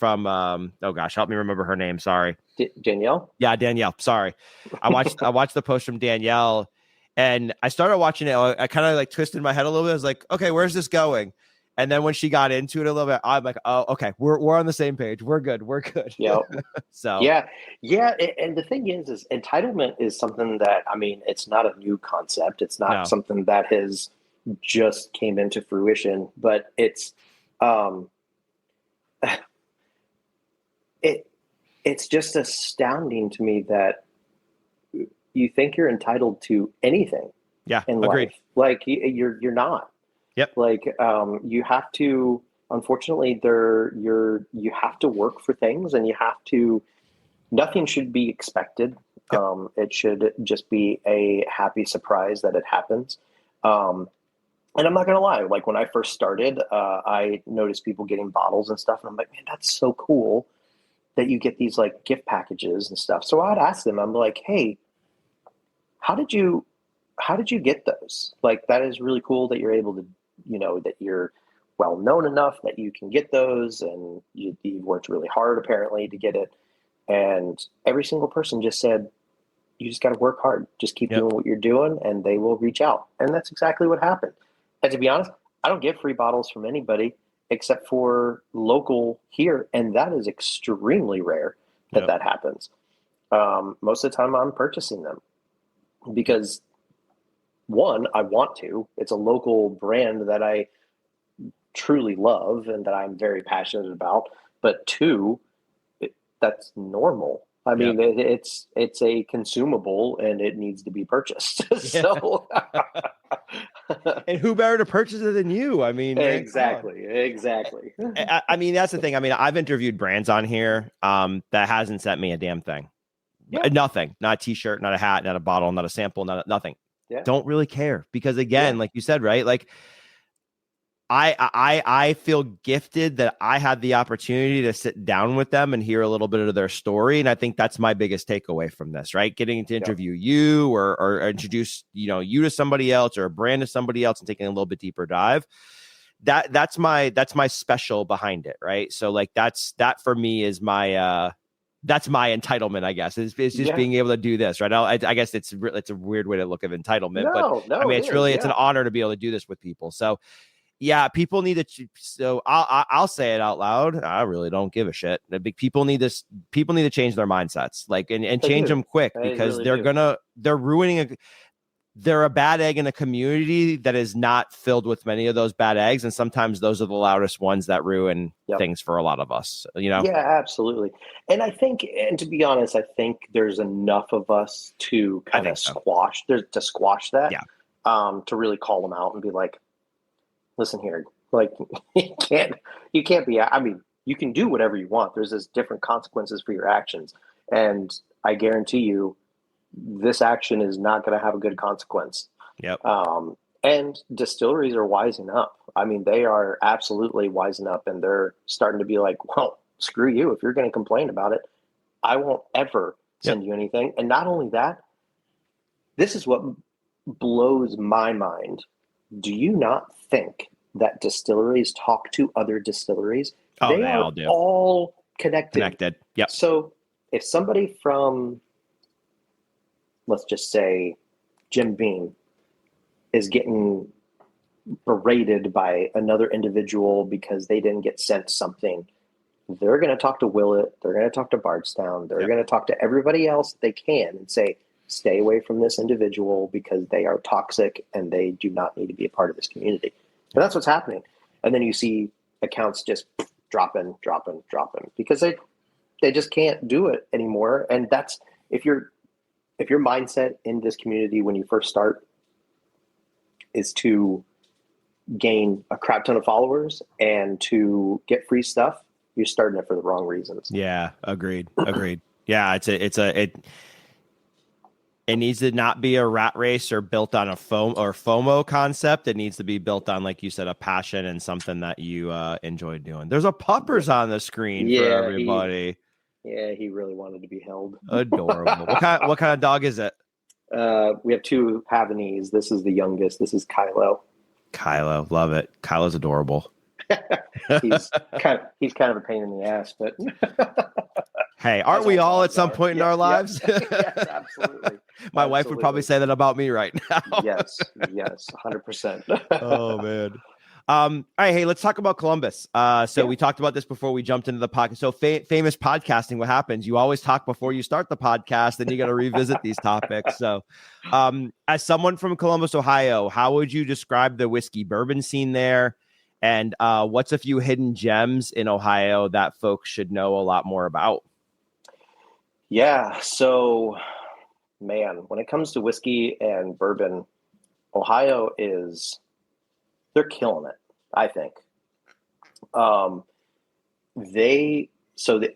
oh gosh, help me remember her name. Sorry. Danielle. Yeah. Danielle. Sorry. I watched the post from Danielle, and I started watching it. I kind of like twisted my head a little bit. I was like, okay, where's this going? And then when she got into it a little bit, I'm like, oh, okay, we're on the same page. We're good. Yeah. So yeah. And the thing is entitlement is something that, I mean, it's not a new concept. It's not something that has just came into fruition, but it's, it's just astounding to me that you think you're entitled to anything in agreed. life. Like, you're not. Yep. Like, you have to, unfortunately, you have to work for things, and nothing should be expected. Yep. It should just be a happy surprise that it happens. And I'm not going to lie, like when I first started, I noticed people getting bottles and stuff, and I'm like, man, that's so cool that you get these like gift packages and stuff. So I'd ask them, I'm like, hey, how did you get those? Like, that is really cool that you're able to, that you're well known enough that you can get those, and you worked really hard apparently to get it. And every single person just said, you just got to work hard. Just keep doing what you're doing, and they will reach out. And that's exactly what happened. And to be honest, I don't get free bottles from anybody except for local here. And that is extremely rare that happens. Most of the time I'm purchasing them because, one, I want to. It's a local brand that I truly love and that I'm very passionate about. But two, that's normal. I mean, it's a consumable and it needs to be purchased. So, and who better to purchase it than you? I mean, exactly. I mean, that's the thing. I mean, I've interviewed brands on here that hasn't sent me a damn thing. Yeah. Nothing. Not a t-shirt, not a hat, not a bottle, not a sample, nothing. Yeah. Don't really care because, again, like you said, right? Like, I feel gifted that I had the opportunity to sit down with them and hear a little bit of their story. And I think that's my biggest takeaway from this, right? Getting to interview you or introduce, you to somebody else or a brand to somebody else and taking a little bit deeper dive. That's my special behind it. Right. So like, that for me is that's my entitlement, I guess. It's just being able to do this, right? I guess it's a weird way to look at entitlement, but I mean, it's an honor to be able to do this with people. So, Yeah, people need to. So I'll say it out loud. I really don't give a shit. The big people need this. People need to change their mindsets, like and They change do. them quick They because really do. they're ruining they're a bad egg in a community that is not filled with many of those bad eggs, and sometimes those are the loudest ones that ruin Yep. things for a lot of us. Yeah, absolutely. And I think, and to be honest, I think there's enough of us to kind of so. squash that. Yeah. To really call them out and be like, listen here, like you can't be, I mean, you can do whatever you want. There's just different consequences for your actions. And I guarantee you this action is not going to have a good consequence. Yep. And distilleries are wising up. I mean, they are absolutely wising up, and they're starting to be like, well, screw you. If you're going to complain about it, I won't ever send you anything. And not only that, this is what blows my mind. Do you not think that distilleries talk to other distilleries? Oh, they all do. All connected. Yep. So if somebody from, let's just say, Jim Beam is getting berated by another individual because they didn't get sent something, they're going to talk to Willett, they're going to talk to Bardstown, they're going to talk to everybody else they can and say, stay away from this individual because they are toxic and they do not need to be a part of this community. And that's what's happening. And then you see accounts just dropping because they just can't do it anymore. And that's, if your mindset in this community when you first start is to gain a crap ton of followers and to get free stuff, you're starting it for the wrong reasons. Yeah, agreed. Yeah, it needs to not be a rat race or built on a FOMO concept. It needs to be built on, like you said, a passion and something that you enjoy doing. There's a puppers on the screen for everybody. He really wanted to be held. Adorable. What kind of dog is it? We have two Havanese. This is the youngest. This is Kylo. Kylo, love it. Kylo's adorable. he's kind of a pain in the ass, but hey, aren't we all at some point in our lives? Yes, absolutely. My wife would probably say that about me right now. yes, 100%. Oh man. All right, hey, let's talk about Columbus. We talked about this before we jumped into the podcast. So famous podcasting, what happens? You always talk before you start the podcast, and you got to revisit these topics. So, as someone from Columbus, Ohio, how would you describe the whiskey bourbon scene there? And what's a few hidden gems in Ohio that folks should know a lot more about? Yeah, so, man, when it comes to whiskey and bourbon, Ohio they're killing it, I think.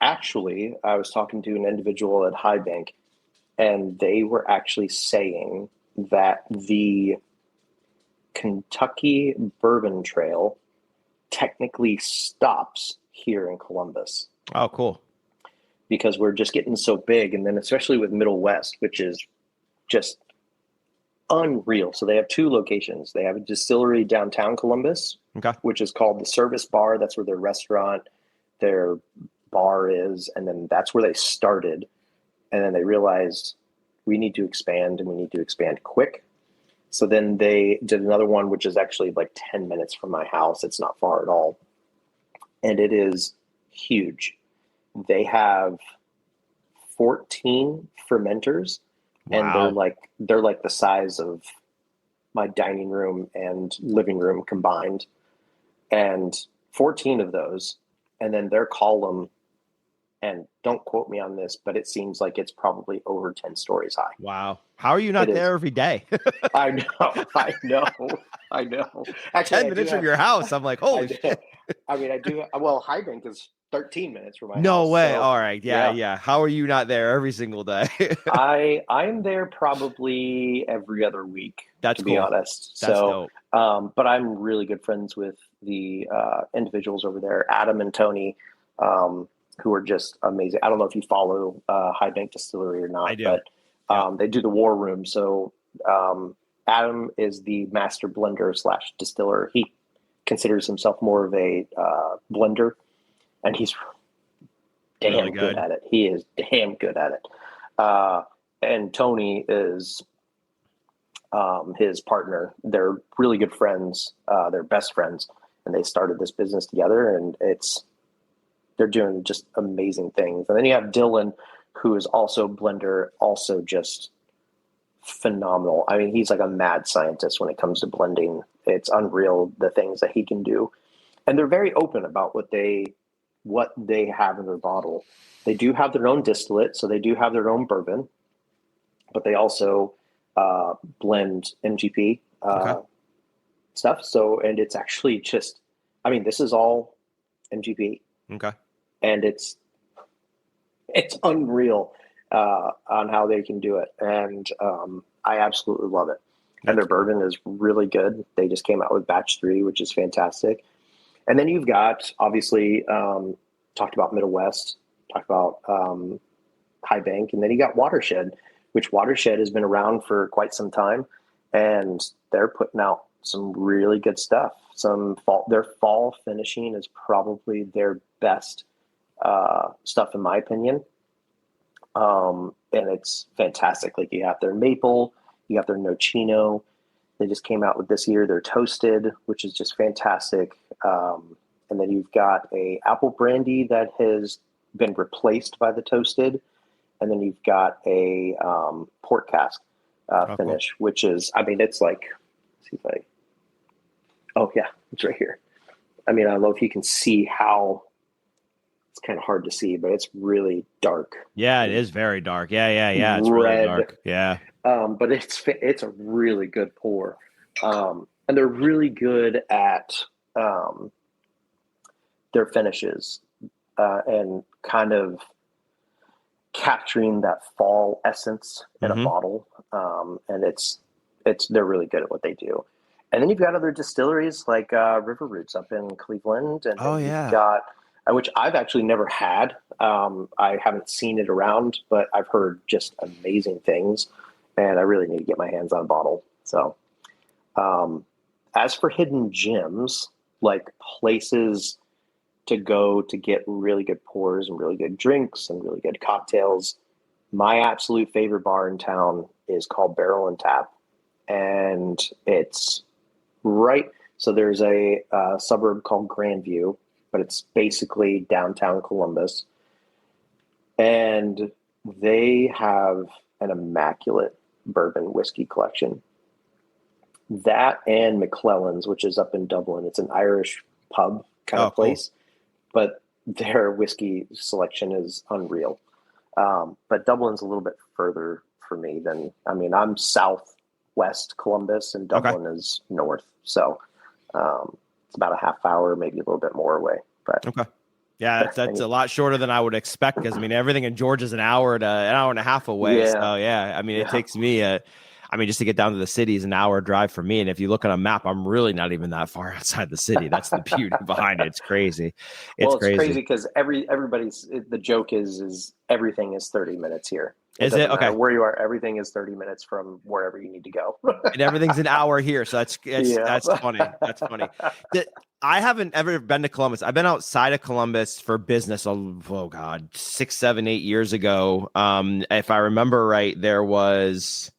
Actually, I was talking to an individual at High Bank, and they were actually saying that the Kentucky Bourbon Trail technically stops here in Columbus. Oh, cool. Because we're just getting so big, and then especially with Middle West, which is just unreal. So they have two locations. They have a distillery downtown Columbus, which is called the Service Bar. That's where their restaurant, their bar is, and then that's where they started. And then they realized we need to expand, and we need to expand quick. So then they did another one, which is actually like 10 minutes from my house. It's not far at all. And it is huge. They have 14 fermenters. Wow. And they're like the size of my dining room and living room combined, and 14 of those, and then their column. And don't quote me on this, but it seems like it's probably over 10 stories high. Wow. How are you not there every day? I know. Actually, 10 minutes from your house. I'm like, holy shit. I mean, I do. Well, High Bank is 13 minutes from my house. No way. So, all right. Yeah. How are you not there every single day? I'm there probably every other week. That's to be honest. That's dope. But I'm really good friends with the individuals over there, Adam and Tony, who are just amazing. I don't know if you follow High Bank Distillery or not. I do. But they do the War Room. So Adam is the master blender / distiller. He considers himself more of a blender, and he's damn really good at it. He is damn good at it. And Tony is his partner. They're really good friends. They're best friends, and they started this business together, and they're doing just amazing things. And then you have Dylan, who is also a blender, also just phenomenal. I mean, he's like a mad scientist when it comes to blending. It's unreal the things that he can do. And they're very open about what they have in their bottle. They do have their own distillate, so they do have their own bourbon, but they also blend MGP stuff. So, and it's actually just, I mean, this is all MGP. Okay. And it's unreal on how they can do it. And I absolutely love it. And their bourbon is really good. They just came out with batch 3, which is fantastic. And then you've got, obviously, talked about Middle West, talked about High Bank, and then you got Watershed, which Watershed has been around for quite some time, and they're putting out some really good stuff. Their fall finishing is probably their best stuff, in my opinion. And it's fantastic. Like, you have their maple, you have their nocino. They just came out with this year their toasted, which is just fantastic. And then you've got a apple brandy that has been replaced by the toasted. And then you've got a port cask finish, which is, I mean, it's like, let's see if oh yeah, it's right here. I mean, I don't know if you can see how, it's kind of hard to see, but it's really dark. Yeah, it is very dark. Yeah. It's Red. really dark. Yeah. But it's a really good pour. And they're really good at their finishes and kind of capturing that fall essence in a bottle. And they're really good at what they do. And then you've got other distilleries like River Roots up in Cleveland. And you've got, which I've actually never had. I haven't seen it around, but I've heard just amazing things. And I really need to get my hands on a bottle. So as for hidden gems, like places to go to get really good pours and really good drinks and really good cocktails, my absolute favorite bar in town is called Barrel and Tap. And it's right. So there's a suburb called Grandview, but it's basically downtown Columbus. And they have an immaculate bourbon whiskey collection. That and McClellan's, which is up in Dublin. It's an Irish pub kind of place, but their whiskey selection is unreal. But Dublin's a little bit further for me than, I mean, I'm southwest Columbus and Dublin is north. So it's about a half hour, maybe a little bit more away. But yeah, that's a lot shorter than I would expect, because I mean, everything in Georgia is an hour to an hour and a half away. Yeah. So yeah, I mean, it takes me just to get down to the city is an hour drive for me. And if you look at a map, I'm really not even that far outside the city. That's the beauty behind it. It's crazy. It's crazy because everybody's, the joke is everything is 30 minutes here. Is it? Okay. Where you are, everything is 30 minutes from wherever you need to go. And everything's an hour here. So that's funny. That's funny. I haven't ever been to Columbus. I've been outside of Columbus for business. Oh God, 6, 7, 8 years ago. If I remember right, there was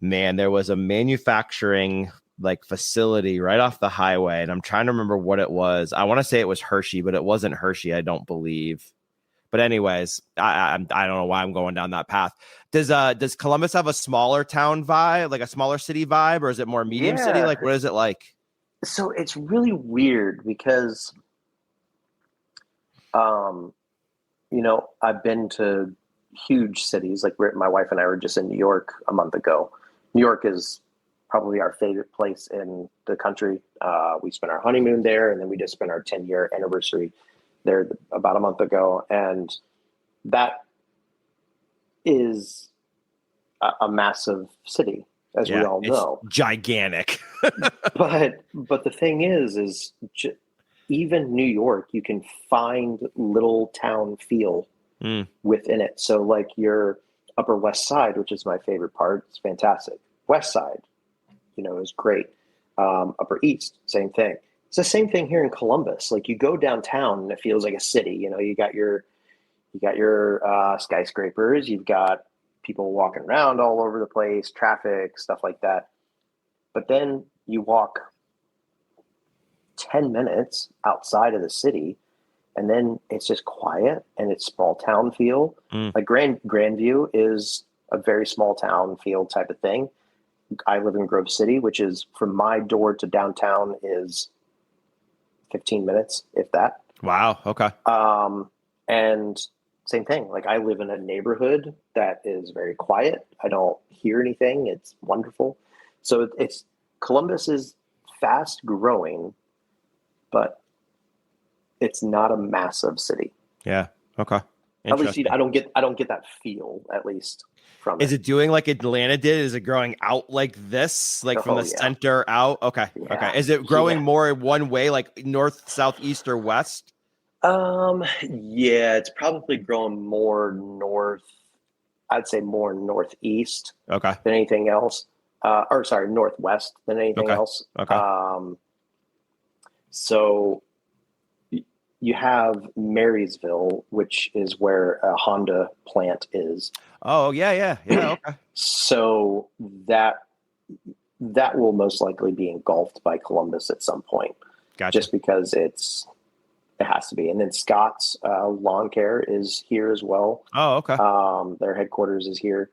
a manufacturing facility right off the highway. And I'm trying to remember what it was. I want to say it was Hershey, but it wasn't Hershey, I don't believe. But anyways, I don't know why I'm going down that path. Does Columbus have a smaller town vibe, like a smaller city vibe, or is it more medium city? Like, what is it like? So it's really weird because, I've been to huge cities. Like my wife and I were just in New York a month ago. New York is probably our favorite place in the country. We spent our honeymoon there, and then we just spent our 10-year anniversary there about a month ago. And that is a massive city, as we all know. Gigantic. but the thing is even New York, you can find little town feel within it. So like your Upper West Side, which is my favorite part, it's fantastic. West Side, is great. Upper East, same thing. It's the same thing here in Columbus. Like you go downtown and it feels like a city. You got your skyscrapers. You've got people walking around all over the place, traffic, stuff like that. But then you walk 10 minutes outside of the city, and then it's just quiet and it's small town feel. Like Grandview is a very small town feel type of thing. I live in Grove City, which is from my door to downtown is 15 minutes, if that. Wow. Okay. And same thing. Like I live in a neighborhood that is very quiet. I don't hear anything. It's wonderful. So it's Columbus is fast growing, but it's not a massive city. Yeah. Okay. At least I don't get that feel, at least from it. Is it doing like Atlanta did? Is it growing out like this, like from the center out? Okay. Yeah. Okay. Is it growing more one way, like north, south, east, or west? Yeah, it's probably growing more north. I'd say more northeast. Okay. Than anything else. Northwest than anything else. Okay. So you have Marysville, which is where a Honda plant is. Oh, yeah. Okay. So that will most likely be engulfed by Columbus at some point. Gotcha. Just because it has to be. And then Scott's Lawn Care is here as well. Oh, okay. Their headquarters is here.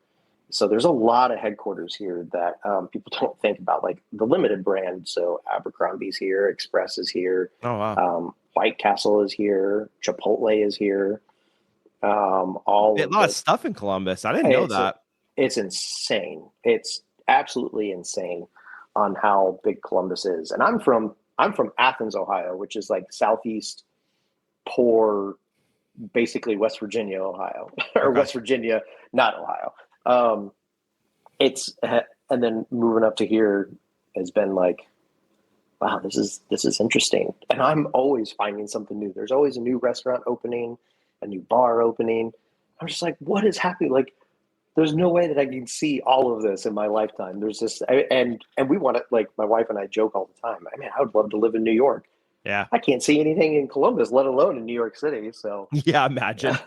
So there's a lot of headquarters here that people don't think about, like the limited brand. So Abercrombie's here, Express is here. Oh, wow. White Castle is here. Chipotle is here. A lot of stuff in Columbus. I didn't know that. It's insane. It's absolutely insane on how big Columbus is. And I'm from Athens, Ohio, which is like southeast, poor, basically West Virginia, Ohio, or West Virginia, not Ohio. And then moving up to here has been like, wow, this is interesting. And I'm always finding something new. There's always a new restaurant opening, a new bar opening. I'm just like, what is happening? Like, there's no way that I can see all of this in my lifetime. There's this, and we want to, like, my wife and I joke all the time. I mean, I would love to live in New York. Yeah. I can't see anything in Columbus, let alone in New York City. So yeah, imagine.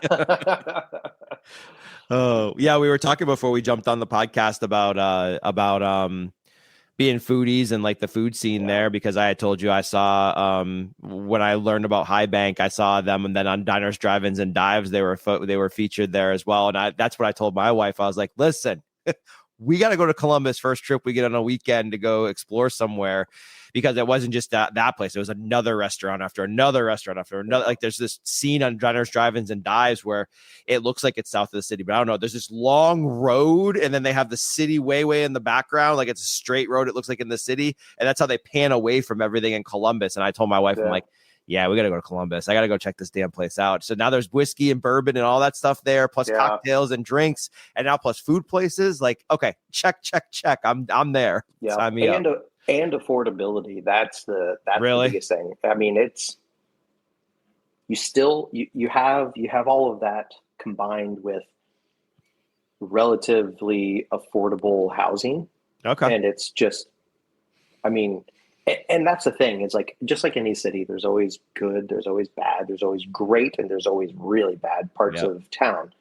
Oh, yeah. We were talking before we jumped on the podcast about being foodies and like the food scene there, because I had told you I saw when I learned about High Bank, I saw them, and then on Diners, Drive-ins, and Dives, they were featured there as well. And that's what I told my wife. I was like, listen, we got to go to Columbus first trip we get on a weekend to go explore somewhere, because it wasn't just that place. It was another restaurant after another restaurant after another. Like there's this scene on Diners, Drive-ins, and Dives where it looks like it's south of the city, but I don't know. There's this long road, and then they have the city way in the background. Like it's a straight road, it looks like in the city. And that's how they pan away from everything in Columbus. And I told my wife, I'm like, yeah, we got to go to Columbus. I got to go check this damn place out. So now there's whiskey and bourbon and all that stuff there, plus cocktails and drinks, and now plus food places. Like, okay, check. I'm there. Yeah. Sign me up. And affordability. That's the biggest thing. I mean, it's you have all of that combined with relatively affordable housing. Okay. And it's just, I mean, and that's the thing. It's like, just like any city, there's always good, there's always bad, there's always great, and there's always really bad parts of town.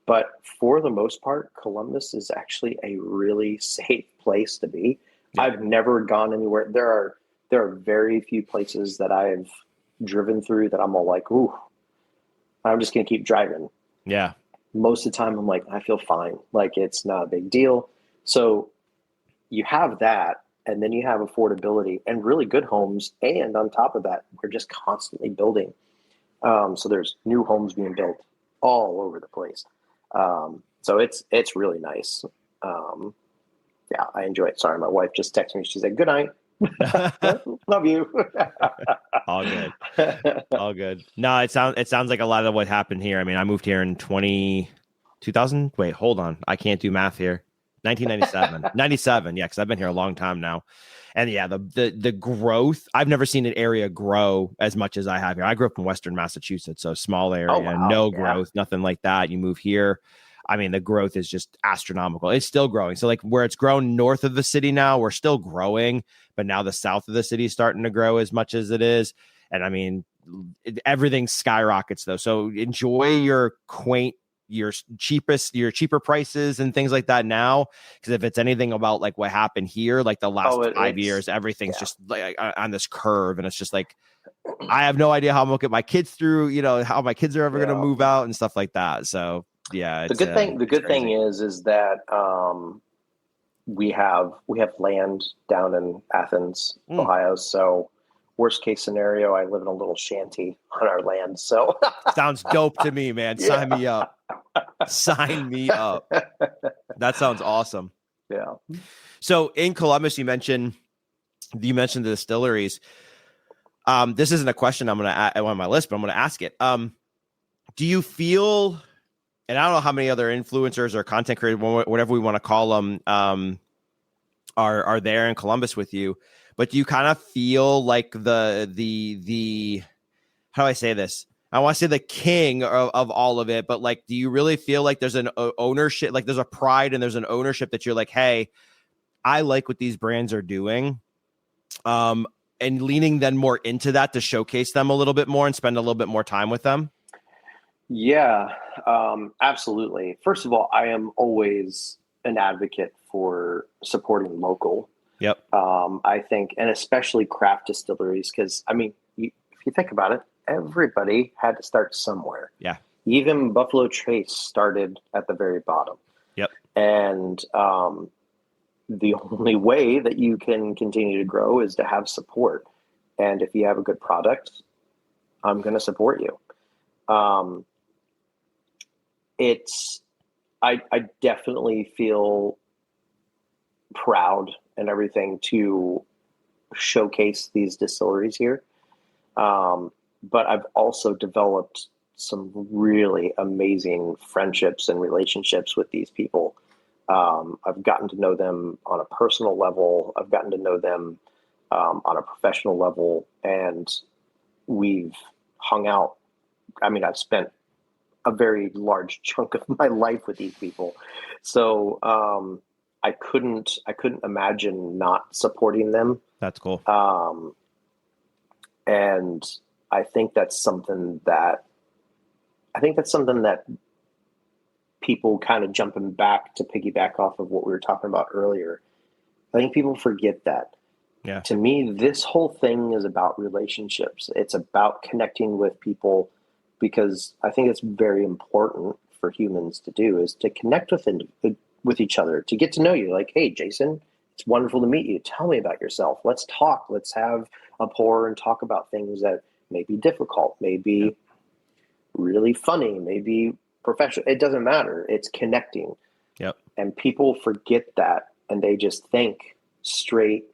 But for the most part, Columbus is actually a really safe place to be. Yeah. I've never gone anywhere. There are very few places that I've driven through that I'm all like, ooh, I'm just going to keep driving. Yeah. Most of the time I'm like, I feel fine. Like it's not a big deal. So you have that, and then you have affordability and really good homes. And on top of that, we're just constantly building. So there's new homes being built all over the place. So it's really nice. Yeah, I enjoy it. Sorry, my wife just texted me. She said, good night. Love you. All good. No, it sounds like a lot of what happened here. I mean, I moved here in 2000. Wait, hold on. I can't do math here. 1997. 97. Yeah, because I've been here a long time now. And yeah, the growth, I've never seen an area grow as much as I have here. I grew up in Western Massachusetts, so small area, no growth, nothing like that. You move here, I mean, the growth is just astronomical. It's still growing. So like where it's grown north of the city now, we're still growing, but now the south of the city is starting to grow as much as it is. And I mean, everything skyrockets though. So enjoy your quaint, your cheaper prices and things like that now? Because if it's anything about like what happened here, like the last 5 years, everything's just like on this curve, and it's just like I have no idea how I'm gonna get my kids through, how my kids are ever gonna move out and stuff like that. So yeah, the good thing is that we have land down in Athens, Ohio. So worst case scenario, I live in a little shanty on our land. So sounds dope to me, man. Sign me up. Sign me up. That sounds awesome. Yeah. So in Columbus, you mentioned the distilleries. This isn't a question I'm going to add on my list, but I'm going to ask it. Do you feel, and I don't know how many other influencers or content creators, whatever we want to call them, are there in Columbus with you? But do you kind of feel like the how do I say this? I want to say the king of all of it, but like, do you really feel like there's an ownership, like there's a pride and there's an ownership that you're like, hey, I like what these brands are doing, and leaning then more into that to showcase them a little bit more and spend a little bit more time with them? Yeah, absolutely. First of all, I am always an advocate for supporting local. Yep. I think, and especially craft distilleries, because I mean, if you think about it, everybody had to start somewhere. Yeah. Even Buffalo Trace started at the very bottom. Yep. And the only way that you can continue to grow is to have support. And if you have a good product, I'm going to support you. I definitely feel proud and everything to showcase these distilleries here. But I've also developed some really amazing friendships and relationships with these people. I've gotten to know them on a personal level. I've gotten to know them on a professional level, and we've hung out. I mean, I've spent a very large chunk of my life with these people. So I couldn't imagine not supporting them. That's cool. And I think that's something that people kind of jumping back to piggyback off of what we were talking about earlier. I think people forget that. Yeah. To me, this whole thing is about relationships. It's about connecting with people, because I think it's very important for humans to do, is to connect with each other, to get to know you. Like, hey, Jason, it's wonderful to meet you. Tell me about yourself. Let's talk. Let's have a pour and talk about things that may be difficult, may be really funny, maybe professional. It doesn't matter. It's connecting. Yep. And people forget that, and they just think straight,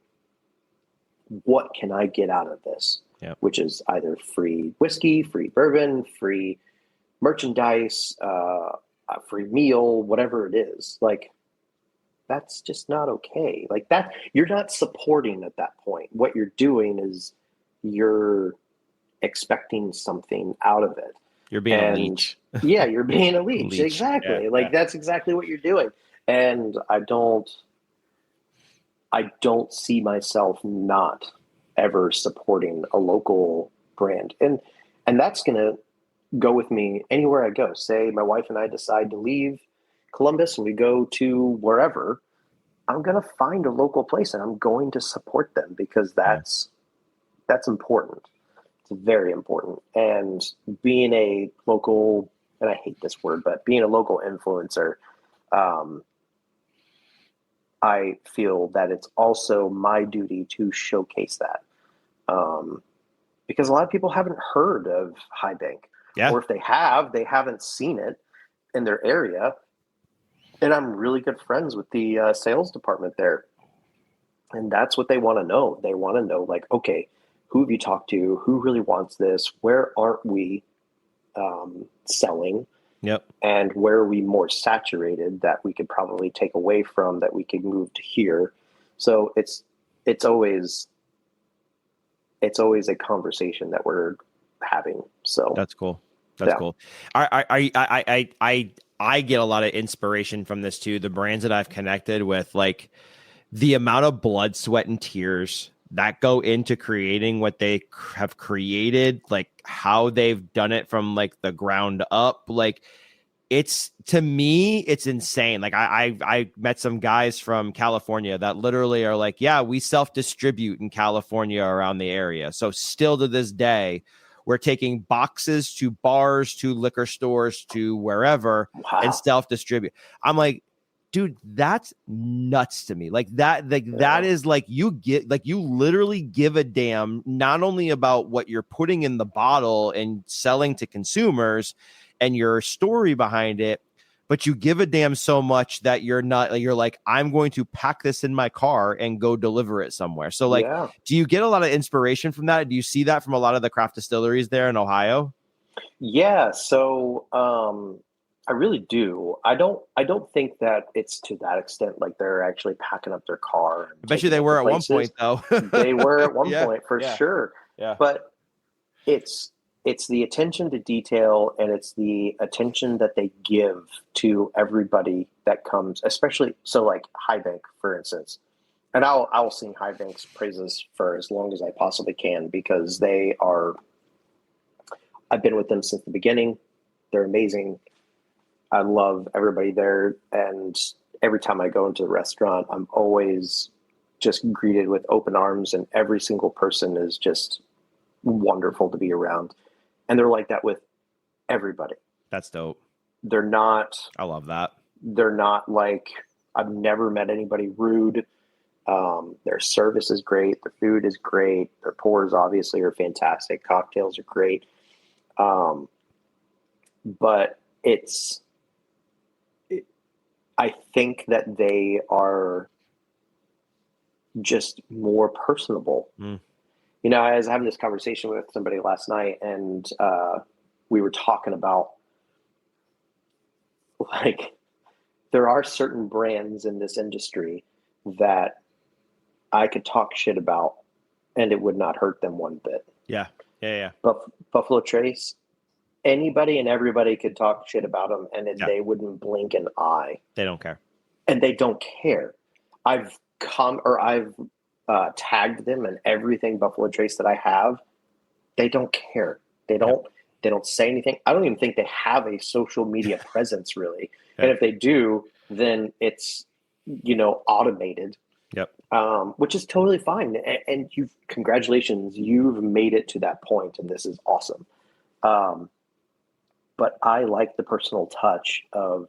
what can I get out of this? Yep. Which is either free whiskey, free bourbon, free merchandise, a free meal, whatever it is. Like, that's just not okay. Like that, you're not supporting at that point. What you're doing is you're expecting something out of it. You're being a leech. Yeah, you're being a leech. Exactly. Yeah, that's exactly what you're doing. And I don't see myself not ever supporting a local brand. And that's going to go with me anywhere I go. Say my wife and I decide to leave Columbus and we go to wherever, I'm going to find a local place and I'm going to support them, because that's important. It's very important. And being a local, and I hate this word, but being a local influencer, I feel that it's also my duty to showcase that. Because a lot of people haven't heard of High Bank. Yeah. Or if they have, they haven't seen it in their area. And I'm really good friends with the sales department there. And that's what they want to know. They want to know, like, okay, who have you talked to? Who really wants this? Where aren't we selling? Yep. And where are we more saturated that we could probably take away from, that we could move to here? So it's always a conversation that we're having. So that's cool. That's cool. I get a lot of inspiration from this too. The brands that I've connected with, like the amount of blood, sweat, and tears that go into creating what they have created, like how they've done it from like the ground up. Like it's, to me, it's insane. Like I met some guys from California that literally are like, yeah, we self-distribute in California around the area. So still to this day, we're taking boxes to bars, to liquor stores, to wherever, and Wow. self-distribute. I'm like, dude, that's nuts to me. Like that is like, you literally give a damn not only about what you're putting in the bottle and selling to consumers and your story behind it, but you give a damn so much that you're like, I'm going to pack this in my car and go deliver it somewhere. So like, Yeah. do you get a lot of inspiration from that? Do you see that from a lot of the craft distilleries there in Ohio? Yeah, so I really do. I don't think that it's to that extent, like they're actually packing up their car I and bet you taking they it to were at one places. point though. They were at one Yeah, point for yeah, sure. yeah. But it's it's the attention to detail and it's the attention that they give to everybody that comes, especially so like High Bank, for instance. And I'll sing High Bank's praises for as long as I possibly can because they are I've been with them since the beginning. They're amazing. I love everybody there. And every time I go into the restaurant, I'm always just greeted with open arms, and every single person is just wonderful to be around. And they're like that with everybody. That's dope. They're not, I love that. they're not like, I've never met anybody rude. Their service is great. The food is great. Their pours obviously are fantastic. Cocktails are great. Um, but I think that they are just more personable. Mm. You know, I was having this conversation with somebody last night, and we were talking about like there are certain brands in this industry that I could talk shit about, and it would not hurt them one bit. Yeah, yeah, yeah, Buffalo Trace, anybody and everybody could talk shit about them, and yeah. they wouldn't blink an eye, They don't care. and they don't care. I've tagged them in everything Buffalo Trace that I have. They don't care. They Yep. don't. They don't say anything. I don't even think they have a social media presence really. Yep. And if they do, then it's automated, Yep. which is totally fine. And congratulations, you've made it to that point, and this is awesome. Um, but I like the personal touch of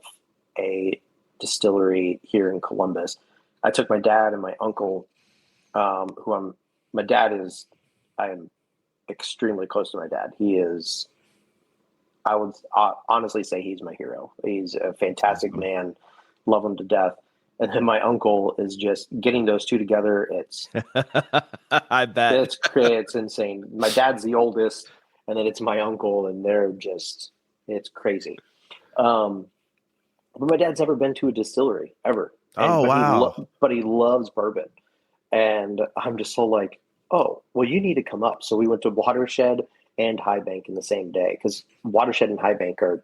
a distillery here in Columbus. I took my dad and my uncle, my dad is, I am extremely close to my dad. He is, I would honestly say he's my hero. He's a fantastic Awesome. man, love him to death. And then my uncle is just getting those two together. I bet. It's insane. My dad's the oldest, and then it's my uncle, and it's crazy. But my dad's never been to a distillery ever. Oh, wow. But he loves bourbon. And I'm just so like, oh, well, you need to come up. So we went to Watershed and High Bank in the same day because Watershed and High Bank are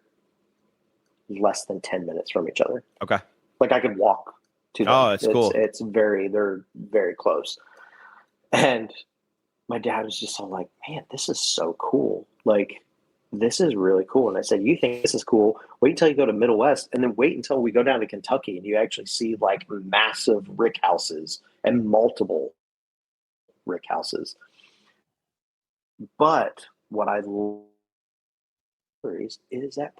less than 10 minutes from each other. Okay. Like I could walk to them. Oh, it's cool. They're very close. And my dad was just so like, man, this is so cool. Like, this is really cool. And I said, you think this is cool? Wait until you go to Middle West, and then wait until we go down to Kentucky and you actually see like massive rick houses and multiple rick houses. But what I love is that,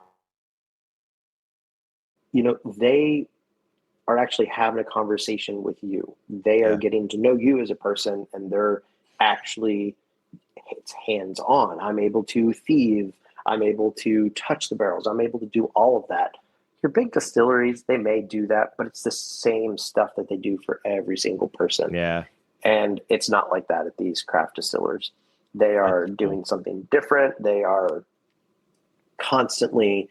they are actually having a conversation with you. They are Yeah. getting to know you as a person, and they're actually, it's hands on. I'm able to thieve. I'm able to touch the barrels. I'm able to do all of that. Your big distilleries, they may do that, but it's the same stuff that they do for every single person. Yeah. And it's not like that at these craft distillers. They are doing something different. They are constantly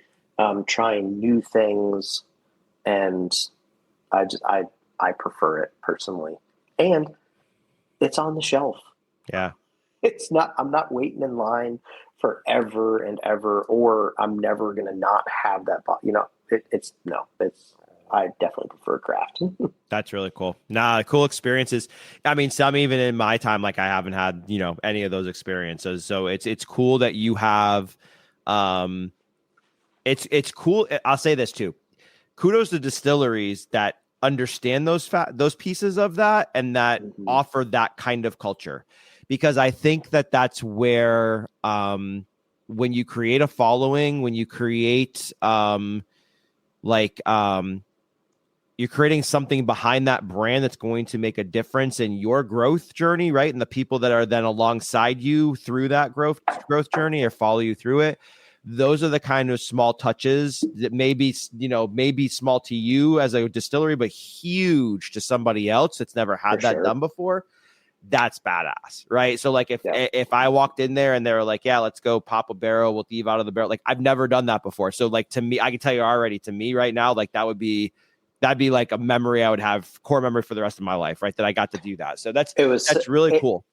trying new things, and I prefer it personally. And it's on the shelf. Yeah. It's not, I'm not waiting in line forever and ever, or I'm never going to not have that. I definitely prefer craft. That's really cool. Nah, cool experiences. I mean, some even in my time, like I haven't had, any of those experiences. So it's cool that you have, It's cool. I'll say this too. Kudos to distilleries that understand those pieces of that and that offer that kind of culture, because I think that that's where when you create a following, when you create you're creating something behind that brand that's going to make a difference in your growth journey, right? And the people that are then alongside you through that growth journey or follow you through it. Those are the kind of small touches that maybe small to you as a distillery, but huge to somebody else that's never had that done before. That's badass, right? So like if I walked in there and they were like, yeah, let's go pop a barrel, we'll thieve out of the barrel. Like I've never done that before. So like to me, I can tell you already, to me right now, like that'd be like a memory I would have, core memory for the rest of my life, right? That I got to do that. So that's really cool.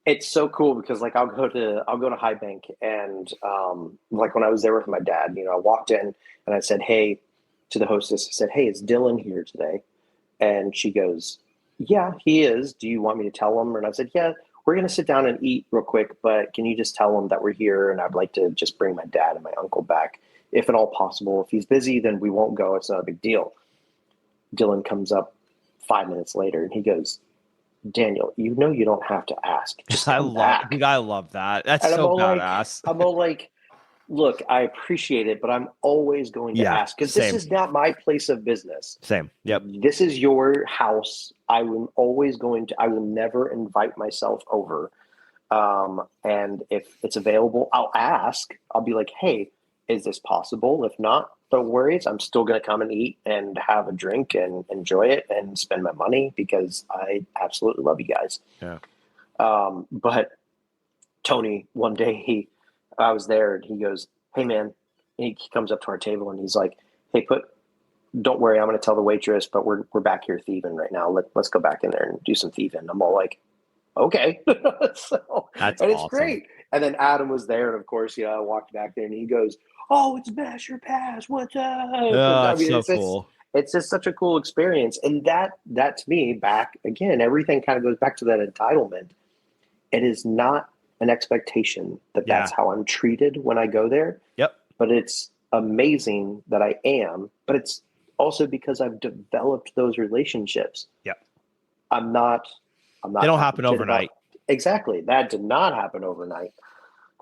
It's so cool because like I'll go to High Bank and like when I was there with my dad, I walked in and I said, hey, to the hostess, I said, hey, is Dylan here today? And she goes, yeah, he is. Do you want me to tell him? And I said, yeah, we're going to sit down and eat real quick, but can you just tell him that we're here? And I'd like to just bring my dad and my uncle back if at all possible. If he's busy, then we won't go. It's not a big deal. Dylan comes up 5 minutes later and he goes, Daniel, you don't have to ask. Just I love that. That's and so badass. I'm all like, look, I appreciate it, but I'm always going to ask because this is not my place of business. Same. Yep. This is your house. I will never invite myself over. And if it's available, I'll ask. I'll be like, hey, is this possible? If not, don't worry. I'm still going to come and eat and have a drink and enjoy it and spend my money because I absolutely love you guys. Yeah. But Tony, one day I was there and he goes, hey man, and he comes up to our table and he's like, hey, don't worry. I'm going to tell the waitress, but we're back here thieving right now. Let's go back in there and do some thieving. I'm all like, okay. It's awesome. Great. And then Adam was there. And of course, I walked back there and he goes, oh, it's Mash Your Pass. What's up? Cool. It's just such a cool experience. And that to me, back again, everything kind of goes back to that entitlement. It is not an expectation that's how I'm treated when I go there. Yep. But it's amazing that I am. But it's also because I've developed those relationships. Yep. I'm not. They don't happen overnight. Exactly. That did not happen overnight.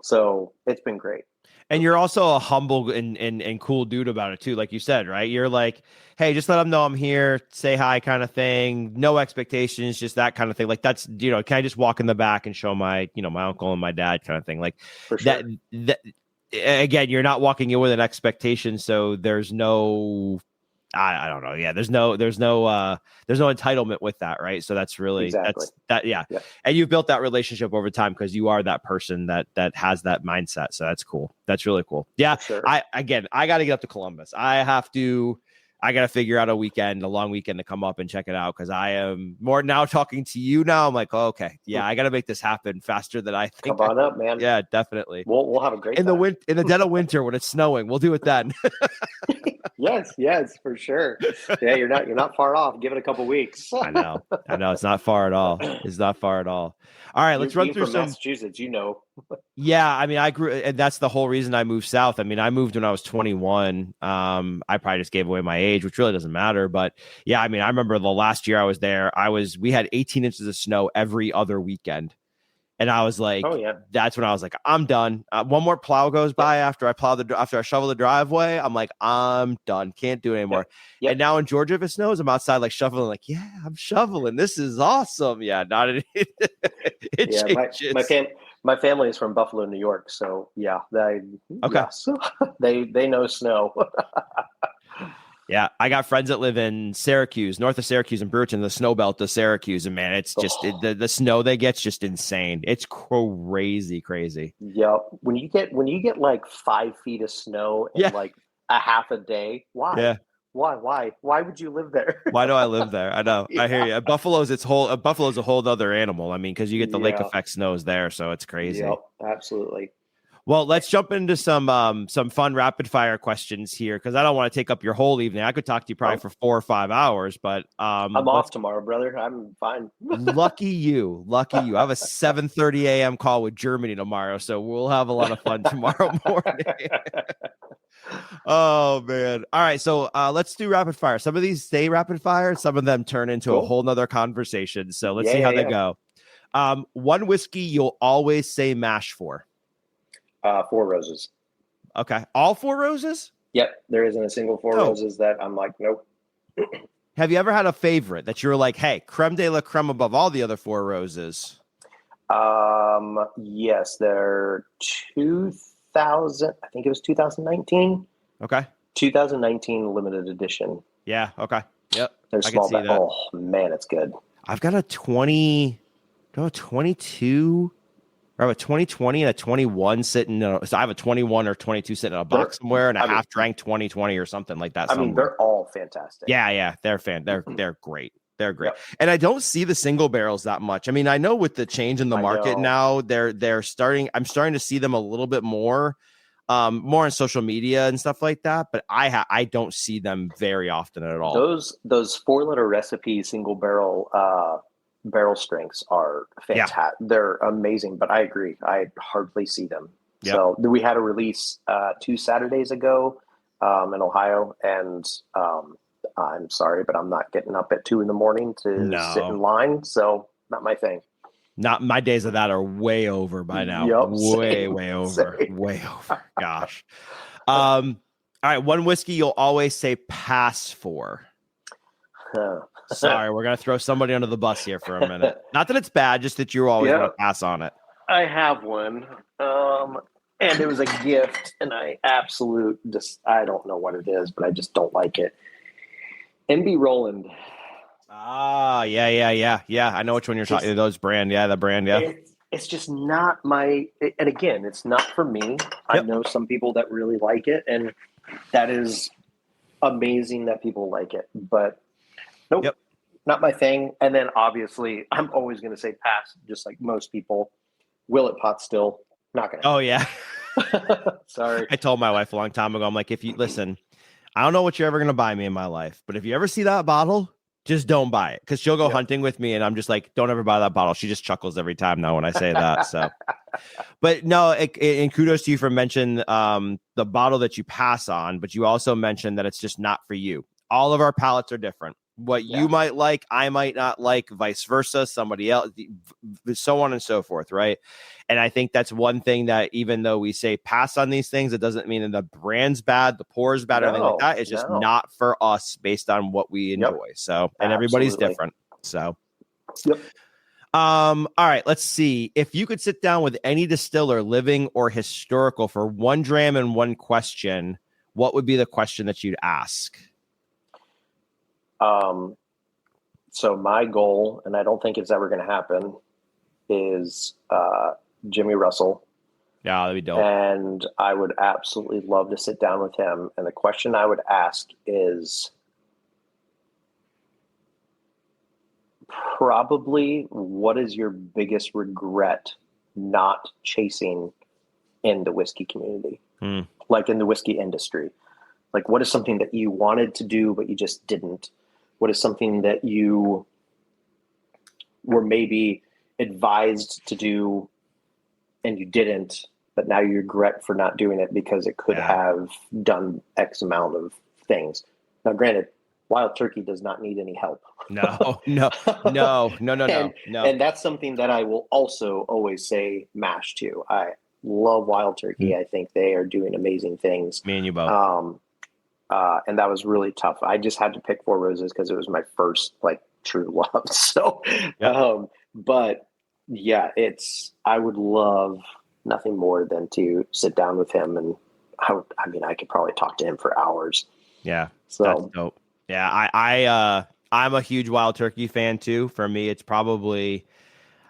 So it's been great. And you're also a humble and cool dude about it too. Like you said, right? You're like, hey, just let them know I'm here, say hi kind of thing. No expectations, just that kind of thing. Like that's, can I just walk in the back and show my, my uncle and my dad kind of thing. Like for sure. that again, you're not walking in with an expectation. So there's no, I don't know. Yeah. There's no entitlement with that. Right. So that's really, Yeah. And you've built that relationship over time because you are that person that has that mindset. So that's cool. That's really cool. Yeah. Sure. I got to get up to Columbus. I got to figure out a long weekend to come up and check it out. Cause I am more now talking to you now. I'm like, oh, okay. Yeah. I got to make this happen faster than I think. Come on up, man. Yeah, definitely. We'll have a great time. In the dead of winter when it's snowing, we'll do it then. Yes, for sure. Yeah, you're not far off. Give it a couple weeks. I know. It's not far at all. All right, let's run through some Massachusetts. Yeah, I mean, I grew, and that's the whole reason I moved south. I mean, I moved when I was 21. I probably just gave away my age, which really doesn't matter. But yeah, I mean, I remember the last year I was there. We had 18 inches of snow every other weekend. And I was like, oh, yeah. That's when I was like, I'm done. One more plow goes by after I shovel the driveway. I'm like, I'm done. Can't do it anymore. Yep. And now in Georgia, if it snows, I'm outside like shoveling. Like, yeah, I'm shoveling. This is awesome. Yeah, not it changes. My family is from Buffalo, New York. So yeah, they know snow. Yeah, I got friends that live in Syracuse, north of Syracuse and Brewerton, the snow belt of Syracuse. And man, it's just the snow they get's just insane. It's crazy. Yeah. When you get like 5 feet of snow in like a half a day, why? Yeah. Why would you live there? Why do I live there? I know. Yeah. I hear you. Buffalo's a whole other animal. I mean, because you get the lake effect snows there. So it's crazy. Yep, absolutely. Well, let's jump into some fun rapid fire questions here because I don't want to take up your whole evening. I could talk to you probably for 4 or 5 hours, but I'm off tomorrow, brother. I'm fine. Lucky you. I have a 7:30 a.m. call with Germany tomorrow, so we'll have a lot of fun tomorrow morning. Oh man. All right, so let's do rapid fire. Some of these stay rapid fire, some of them turn into a whole nother conversation. So let's see how they go. One whiskey you'll always say mash for. Four Roses. Okay. All Four Roses? Yep. There isn't a single Four Roses that I'm like, nope. Have you ever had a favorite that you were like, hey, creme de la creme above all the other Four Roses? Yes, they're 2000. I think it was 2019. Okay. 2019 limited edition. Yeah. Okay. Yep. They're small. Oh man, it's good. I've got a 22. I have a 2020 and a 21 sitting. So I have a 21 or 22 sitting in a box somewhere, and a half drank 2020 or something like that. I mean, they're all fantastic. Yeah, they're great. They're great. Yep. And I don't see the single barrels that much. I mean, I know with the change in the market now, they're starting. I'm starting to see them a little bit more on social media and stuff like that. But I don't see them very often at all. Those 4-liter recipe single barrel strengths are fantastic. Yeah. They're amazing, but I agree. I hardly see them. Yep. So we had a release 2 Saturdays ago in Ohio, and I'm sorry, but I'm not getting up at 2 a.m. to sit in line. So not my thing. Not my days of that are way over by now. Yep, way over. Way over. Gosh. All right. One whiskey you'll always say pass for. Sorry, we're going to throw somebody under the bus here for a minute. Not that it's bad, just that you're always going to pass on it. I have one. And it was a gift, and I don't know what it is, but I just don't like it. MB Roland. Ah, yeah. I know which one you're talking about. Those brand. Yeah, the brand. Yeah. It's just not my, and again, it's not for me. Yep. I know some people that really like it, and that is amazing that people like it, but nope, not my thing. And then obviously I'm always going to say pass, just like most people. Willet Pot Still, not going to. Oh yeah. Sorry. I told my wife a long time ago, I'm like, if you listen, I don't know what you're ever going to buy me in my life, but if you ever see that bottle, just don't buy it. Cause she'll go hunting with me and I'm just like, don't ever buy that bottle. She just chuckles every time now when I say that. So, but no, and kudos to you for mentioning the bottle that you pass on, but you also mentioned that it's just not for you. All of our palates are different. What you might like, I might not like, vice versa, somebody else, so on and so forth, right? And I think that's one thing that even though we say pass on these things, it doesn't mean that the brand's bad, the pour is bad, or anything like that. It's just not for us based on what we enjoy. So, and everybody's different. So, all right, let's see. If you could sit down with any distiller, living or historical, for one dram and one question, what would be the question that you'd ask? So my goal, and I don't think it's ever going to happen, is Jimmy Russell. Yeah, that'd be dope. And I would absolutely love to sit down with him. And the question I would ask is probably, what is your biggest regret not chasing in the whiskey community? Like in the whiskey industry? Like, what is something that you wanted to do, but you just didn't? What is something that you were maybe advised to do and you didn't, but now you regret for not doing it because it could have done X amount of things? Now, granted, Wild Turkey does not need any help. No. And that's something that I will also always say mash to. I love Wild Turkey. I think they are doing amazing things. Me and you both. And that was really tough. I just had to pick Four Roses because it was my first true love. So, but yeah, I would love nothing more than to sit down with him, and I could probably talk to him for hours. Yeah. So that's dope. Yeah. I'm a huge Wild Turkey fan too. For me,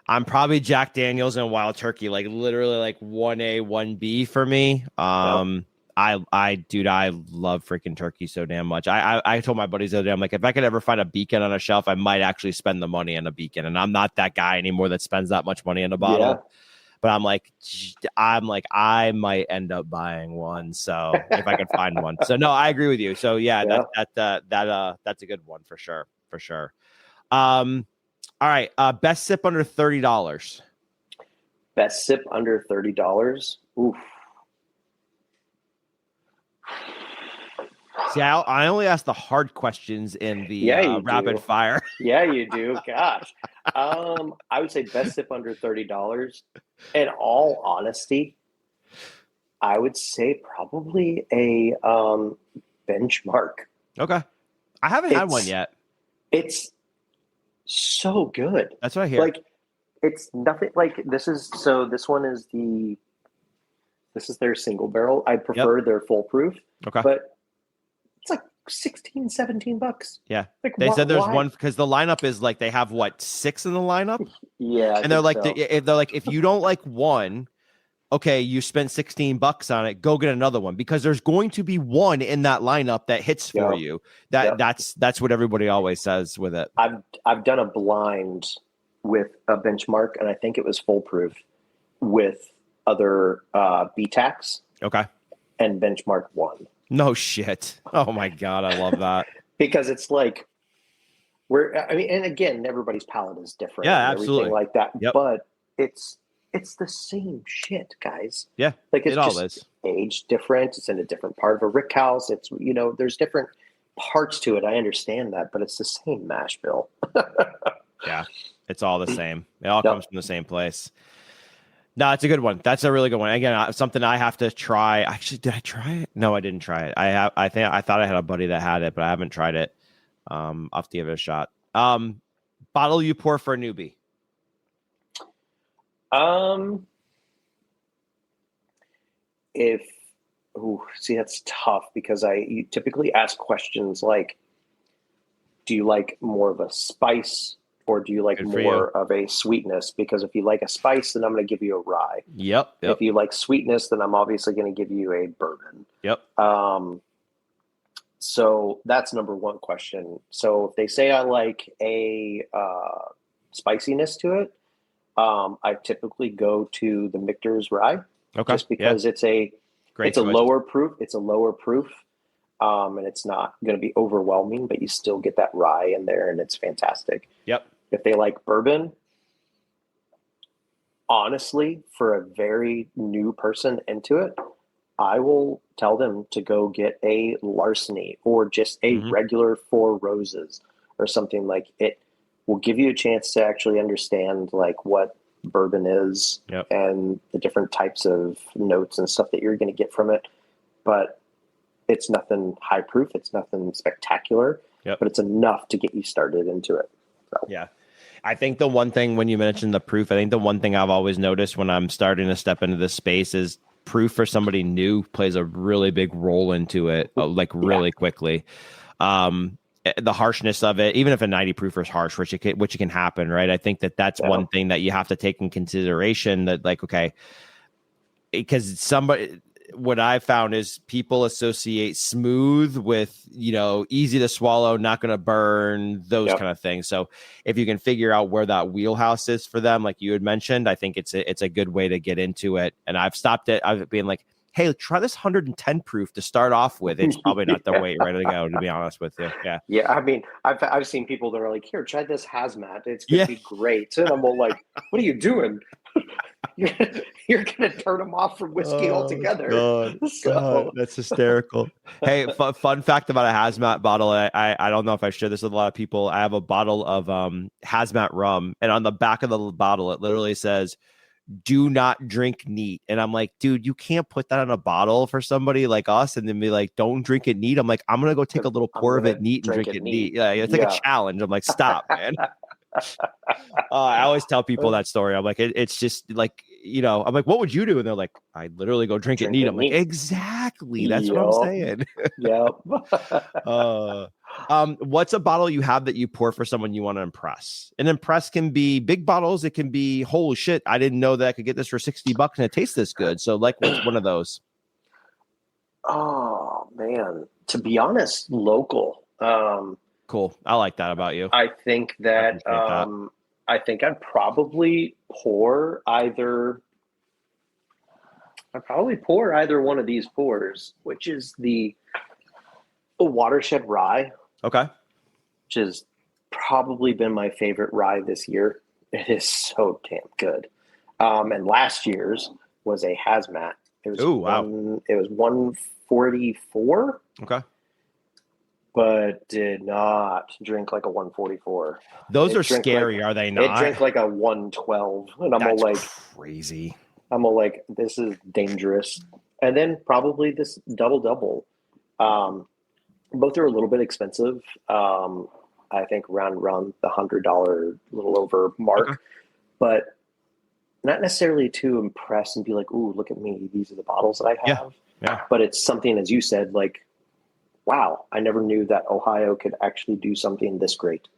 I'm probably Jack Daniels and Wild Turkey, literally 1A, 1B for me. I love freaking turkey so damn much. I told my buddies the other day, I'm like, if I could ever find a beacon on a shelf, I might actually spend the money on a beacon. And I'm not that guy anymore that spends that much money on a bottle. Yeah. but I'm like, I might end up buying one. So if I can find one. So no, I agree with you. So yeah, that's a good one for sure. For sure. All right. Best sip under $30. Best sip under $30. Oof. See, I only ask the hard questions in the rapid do. fire. Yeah, you do. Gosh. I would say best sip under $30. In all honesty, I would say probably a benchmark. Okay. I haven't had one yet. It's so good. That's what I hear. Like, it's nothing like this is this one is their single barrel. I prefer their full proof. Okay. But it's like 16, 17 bucks. Yeah. Like, they said there's one because the lineup is like they have 6 in the lineup? Yeah. And they're like, if you don't like one, okay, you spent $16 on it, go get another one because there's going to be one in that lineup that hits for you. That's what everybody always says with it. I've done a blind with a benchmark, and I think it was foolproof with other BTACs. Okay. And benchmark won. No shit. Oh my God, I love that. Because it's like and again, everybody's palate is different. Yeah, and absolutely. everything like that. Yep. But it's the same shit, guys. Yeah. Like it's all just is. aged different. It's in a different part of a rick house. It's there's different parts to it. I understand that, but it's the same mash bill. Yeah. It's all the same. It all comes from the same place. No, it's a good one. That's a really good one. Again, something I have to try. Actually, did I try it? No, I didn't try it. I thought I had a buddy that had it, but I haven't tried it. I'll have to give it a shot. Bottle you pour for a newbie. That's tough because you typically ask questions like, do you like more of a spice or do you like more of a sweetness? Because if you like a spice, then I'm going to give you a rye. Yep. If you like sweetness, then I'm obviously going to give you a bourbon. Yep. So that's number one question. So if they say I like a spiciness to it, I typically go to the Michter's rye. Okay. Just because it's a lower proof. It's a lower proof. And it's not going to be overwhelming, but you still get that rye in there, and it's fantastic. Yep. If they like bourbon, honestly, for a very new person into it, I will tell them to go get a Larceny or just a regular Four Roses or something. Like, it will give you a chance to actually understand like what bourbon is and the different types of notes and stuff that you're going to get from it. But it's nothing high proof. It's nothing spectacular, but it's enough to get you started into it. So. Yeah. I think the one thing when you mentioned the proof, I think the one thing I've always noticed when I'm starting to step into this space is proof for somebody new plays a really big role into it, really quickly. The harshness of it, even if a 90 proofer is harsh, which it can happen, right? I think that's one thing that you have to take in consideration that because what I found is people associate smooth with, easy to swallow, not going to burn, those kind of things. So if you can figure out where that wheelhouse is for them, like you had mentioned, I think it's a good way to get into it. And I've stopped it. I've been like, hey, try this 110 proof to start off with. It's probably not the way you're ready to go, to be honest with you. Yeah. Yeah. I mean, I've seen people that are like, here, try this hazmat. It's going to be great. And I'm all like, what are you doing? You're going to turn them off from whiskey altogether. God, that's hysterical. Hey, fun fact about a hazmat bottle. I don't know if I share this with a lot of people. I have a bottle of hazmat rum, and on the back of the bottle, it literally says, do not drink neat. And I'm like, dude, you can't put that on a bottle for somebody like us and then be like, don't drink it neat. I'm like, I'm going to go take a little pour of it neat and drink it neat. Yeah, it's like a challenge. I'm like, stop, man. I always tell people that story. I'm like, it's just like, I'm like, what would you do? And they're like, I literally go drink it neat. I'm like, exactly. That's what I'm saying. What's a bottle you have that you pour for someone you want to impress? And impress can be big bottles. It can be, holy shit, I didn't know that I could get this for $60 and it tastes this good. So what's one of those? Oh man, to be honest, local. Cool. I like that about you. I think that I think I'd probably pour either I probably pour either one of these pours, which is the Watershed Rye, Okay. which has probably been my favorite rye this year. It is so damn good. And last year's was a hazmat. It was Wow. It was 144. Okay. But did not drink like a 144. Those It are drank scary, like, are they It not? drank like a 112, and That's crazy. I'm all like, this is dangerous. And then probably this double. Both are a little bit expensive. I think around the $100, little over mark, Okay. but not necessarily to impress and be like, "Ooh, look at me! These are the bottles that I have." Yeah. But it's something, as you said, like, wow, I never knew that Ohio could actually do something this great.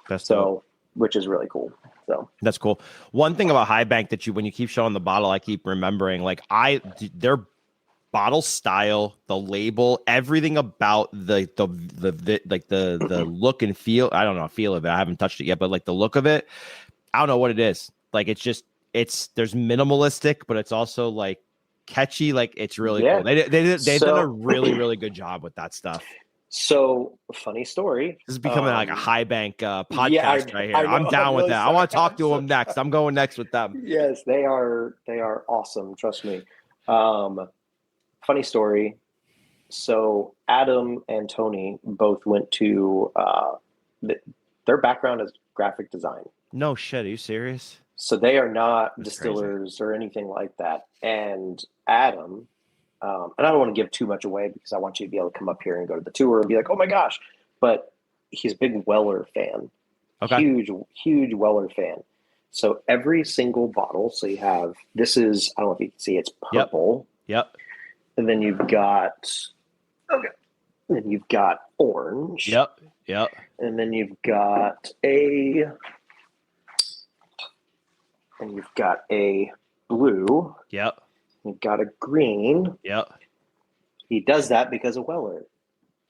That's dope. Which is really cool. So that's cool. One thing about High Bank that when you keep showing the bottle, I keep remembering, like their bottle style, the label, everything about the look and feel. I don't know, feel of it. I haven't touched it yet, but like the look of it, I don't know what it is. Like there's minimalistic, but it's also like catchy. Like it's really cool. They've done a really, really good job with that stuff. So, funny story. This is becoming like a High Bank podcast right here. I'm down I'm with really that. sorry. I want to talk to them next. I'm going next with them. Yes, they are awesome. Trust me. Funny story. So Adam and Tony both went to their background is graphic design. No shit. Are you serious? So they are not distillers or anything like that. And Adam, and I don't want to give too much away because I want you to be able to come up here and go to the tour and be like, oh my gosh. But he's a big Weller fan. Okay. Huge Weller fan. So every single bottle, so you have, this is, I don't know if you can see, it's purple. Yep. And then you've got, then you've got orange. Yep. And then you've got a blue. Yep. You've got a green. Yep. He does that because of Weller.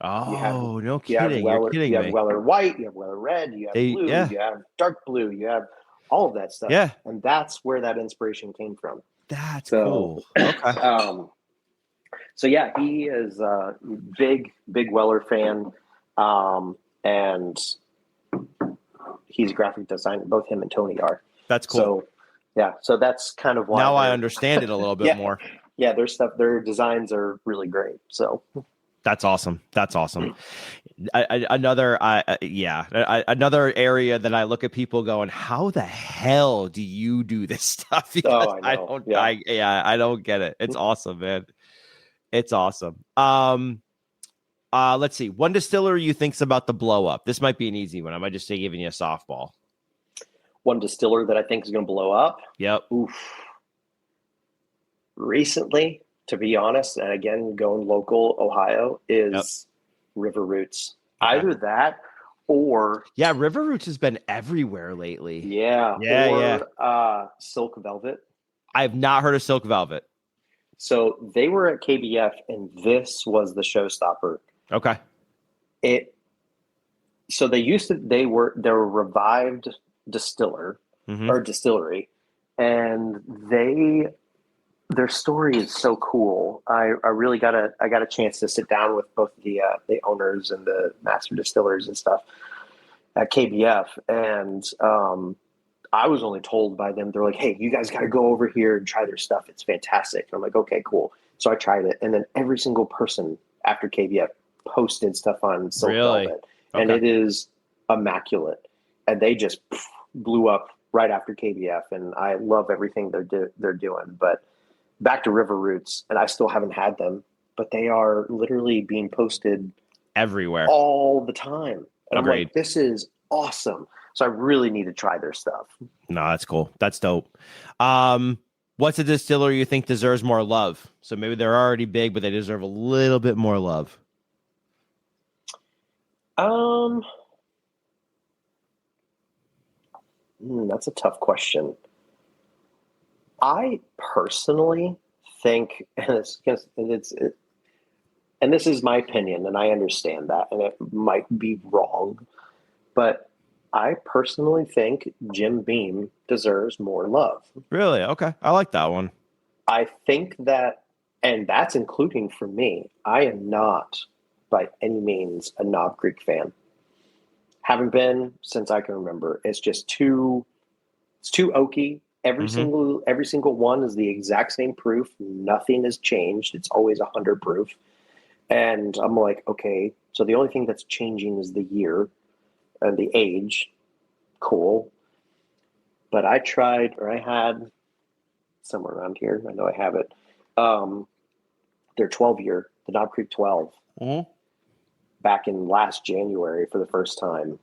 Oh, no kidding. You're kidding me. You have Weller white, you have Weller red, you have blue, you have dark blue, you have all of that stuff. Yeah. And that's where that inspiration came from. That's cool. Okay. So yeah, he is a big Weller fan. And he's a graphic designer. Both him and Tony are. That's cool. So yeah, so that's kind of why. Now I understand it a little bit more. Yeah, their designs are really great. So that's awesome. Another area that I look at people going, how the hell do you do this stuff? Because I don't get it. It's awesome, man. It's awesome. Let's see. One distiller you think's about to blow up. This might be an easy one. I might just say giving you a softball. One distiller that I think is going to blow up. Yep. Oof. Recently, to be honest, and again, going local, Ohio, is River Roots. Okay. Either that or... Yeah, River Roots has been everywhere lately. Yeah. Silk Velvet. I have not heard of Silk Velvet. So they were at KBF, and this was the showstopper. Okay. So they were revived distiller or distillery, and their story is so cool. I really got a chance to sit down with both the owners and the master distillers and stuff at KBF, and I was only told by them, they're like, hey, you guys got to go over here and try their stuff. It's fantastic. And I'm like, okay, cool. So I tried it, and then every single person after KBF posted stuff on Silk Velvet, and it is immaculate, and they just blew up right after KBF, and I love everything they're doing. But back to River Roots, and I still haven't had them, but they are literally being posted everywhere all the time, and Agreed. I'm like, this is awesome. So I really need to try their stuff. No, that's cool. That's dope. What's a distiller you think deserves more love? So maybe they're already big, but they deserve a little bit more love. That's a tough question. I personally think, and this is my opinion, and I understand that, and it might be wrong, but I personally think Jim Beam deserves more love. Really? Okay. I like that one. I think that And that's including for me. I am not by any means a Knob Creek fan. Haven't been since I can remember. It's too oaky. Mm-hmm. Every single one is the exact same proof. Nothing has changed. It's always 100 proof. And I'm like, okay, so the only thing that's changing is the year and the age. Cool. But I had somewhere around here. I know I have it. Their 12-year, the Knob Creek 12, Mm-hmm. back in last January for the first time.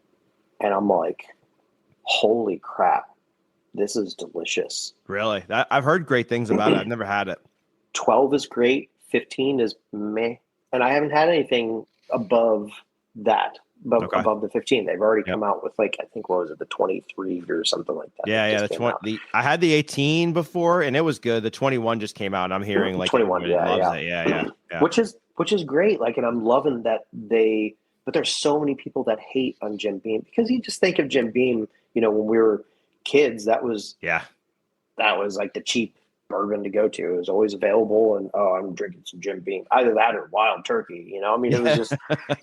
And I'm like, holy crap, this is delicious. Really? I've heard great things about it. I've never had it. 12 is great, 15 is meh. And I haven't had anything above that, Okay. above the 15. They've already Yep. come out with like, I think, what was it, the 23 or something like that. Yeah, That yeah. just The came out. I had the 18 before, and it was good. The 21 just came out, and I'm hearing like 21, everybody loves yeah. it. Yeah, yeah, yeah. Which is great. Like, and I'm loving that but there's so many people that hate on Jim Beam because you just think of Jim Beam, when we were kids, Yeah. that was like the cheap bourbon to go to. It was always available, and oh, I'm drinking some Jim Beam, either that or Wild Turkey. I mean, it was just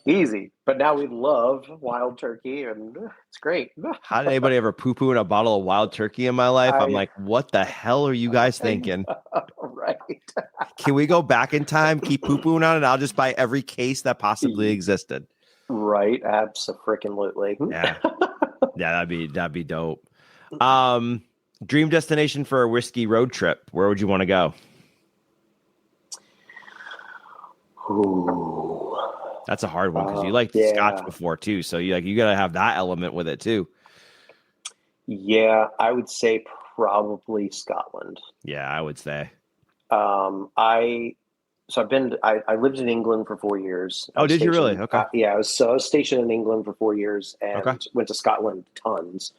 easy. But now we love Wild Turkey, and it's great. How did anybody ever poo-poo in a bottle of Wild Turkey in my life? I'm I like, what the hell are you guys thinking? right. Can we go back in time, keep poo-pooing on it? I'll just buy every case that possibly existed. Right, absolutely. Yeah. Yeah, that'd be dope. Dream destination for a whiskey road trip. Where would you want to go? Ooh. That's a hard one because you liked Scotch Yeah. before too, so you gotta have that element with it too. Yeah, I would say probably Scotland. Yeah, I would say. I I lived in England for 4 years. I Oh, was did you really? stationed. Okay. Yeah, I was stationed in England for 4 years Okay. and went to Scotland tons,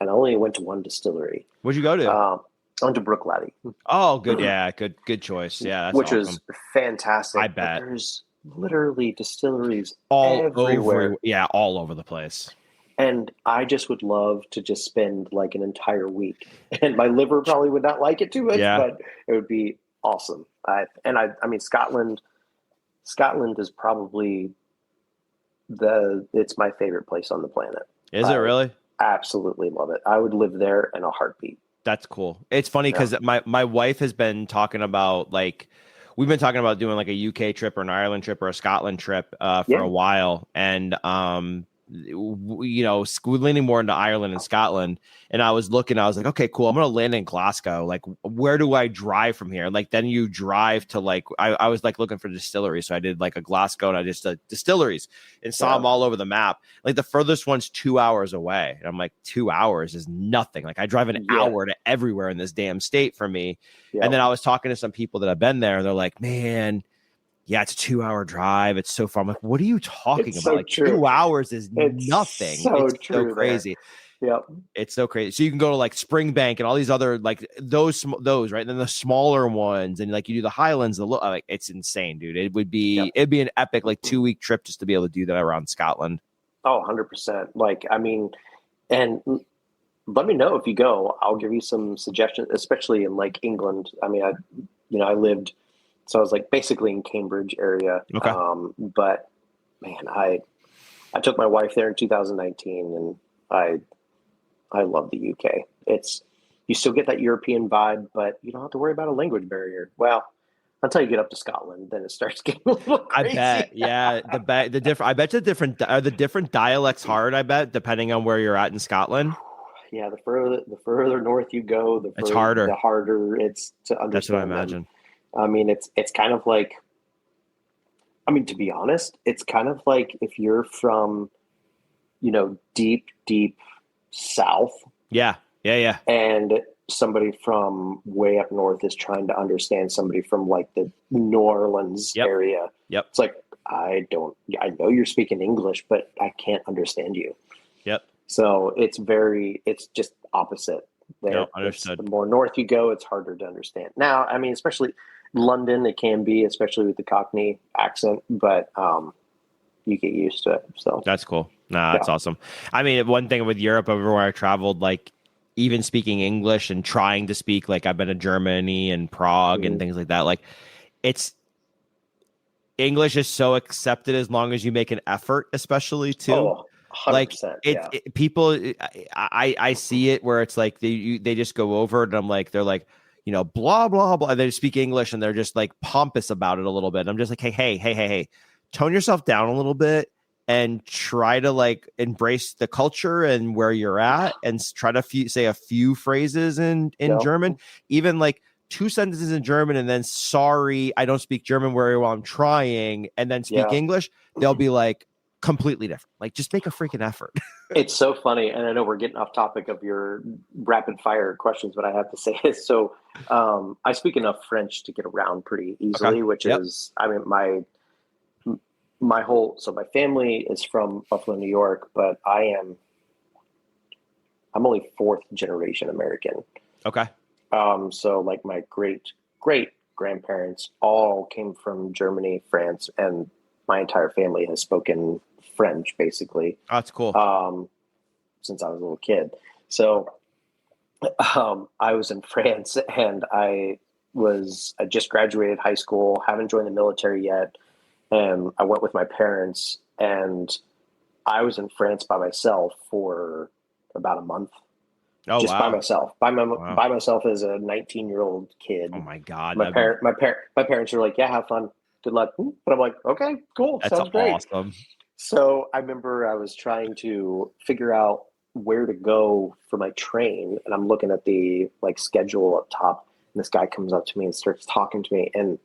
and I only went to one distillery. Where'd you go to? I went to Brooklady, Oh, good. Yeah, good choice. Yeah, that's which awesome. was fantastic. I But bet. there's literally distilleries All everywhere. over. Yeah, all over the place. And I just would love to just spend like an entire week. And my liver probably would not like it too much, Yeah. but it would be awesome. I mean, Scotland is probably it's my favorite place on the planet. Is it really? Absolutely love it. I would live there in a heartbeat. That's cool. It's funny because my wife has been talking about we've been talking about doing like a UK trip or an Ireland trip or a Scotland trip for a while, and we're leaning more into Ireland and Scotland. And I was like, okay, cool. I'm gonna land in Glasgow. Like, where do I drive from here? Like, then you drive to I was like looking for distilleries, so I did like a Glasgow and I just distilleries and saw them all over the map. Like the furthest one's 2 hours away, and I'm like, 2 hours is nothing. Like I drive an hour to everywhere in this damn state for me. And then I was talking to some people that have been there, and they're like, man. Yeah, it's a 2 hour drive. It's so far. I'm like, what are you talking about? So like true. 2 hours is nothing. It's so crazy. Yep. It's so crazy. So you can go to like Springbank and all these other like those right. And then the smaller ones, and like you do the Highlands. Like it's insane, dude. It'd be an epic like 2 week trip just to be able to do that around Scotland. Oh, 100%. Like, I mean, and let me know if you go. I'll give you some suggestions, especially in like England. I mean, I lived. So I was like basically in Cambridge area. Okay. But man, I took my wife there in 2019, and I love the UK. You still get that European vibe, but you don't have to worry about a language barrier. Well, until you get up to Scotland, then it starts getting a little crazy. I bet, yeah. The different. I bet the different dialects hard. I bet depending on where you're at in Scotland. Yeah, the further north you go, it's harder. The harder it's to understand. That's what I imagine. I mean, it's kind of like, I mean, to be honest, it's kind of like if you're from, deep, deep south. Yeah. And somebody from way up north is trying to understand somebody from like the New Orleans area. Yep. It's like, I know you're speaking English, but I can't understand you. Yep. So it's just opposite there. No, understood. The more north you go, it's harder to understand. Now, I mean, especially London, it can be, especially with the Cockney accent, but you get used to it. So that's cool. That's awesome. I mean, one thing with Europe, everywhere I traveled, like even speaking English and trying to speak, like I've been to Germany and Prague and things like that. Like it's English is so accepted as long as you make an effort, especially too. Oh, Like 100%. it, Yeah. people, I see it where it's like they just go over it, and I'm like, they're like, blah blah blah. They speak English and they're just like pompous about it a little bit. And I'm just like, hey, tone yourself down a little bit and try to like embrace the culture and where you're at, and try to say a few phrases in No. German, even like 2 sentences in German, and then sorry, I don't speak German very well, I'm trying, and then speak Yeah. English. They'll be like completely different. Like, just make a freaking effort. It's so funny, and I know we're getting off topic of your rapid fire questions, but I have to say this. So, I speak enough French to get around pretty Okay. easily, which Yep. is, I mean, my family is from Buffalo, New York, but I'm only fourth generation American. Okay. So like my great grandparents all came from Germany, France, and my entire family has spoken French basically. Oh, that's cool. Since I was a little kid. So I was in France, and I just graduated high school, haven't joined the military yet. And I went with my parents, and I was in France by myself for about a month. Oh, Just wow. by myself, by myself as a 19-year-old kid. Oh my God. My parents are like, yeah, have fun, good luck. But I'm like, okay, cool, That's sounds great. awesome. So I remember I was trying to figure out where to go for my train, and I'm looking at the like schedule up top, and this guy comes up to me and starts talking to me, and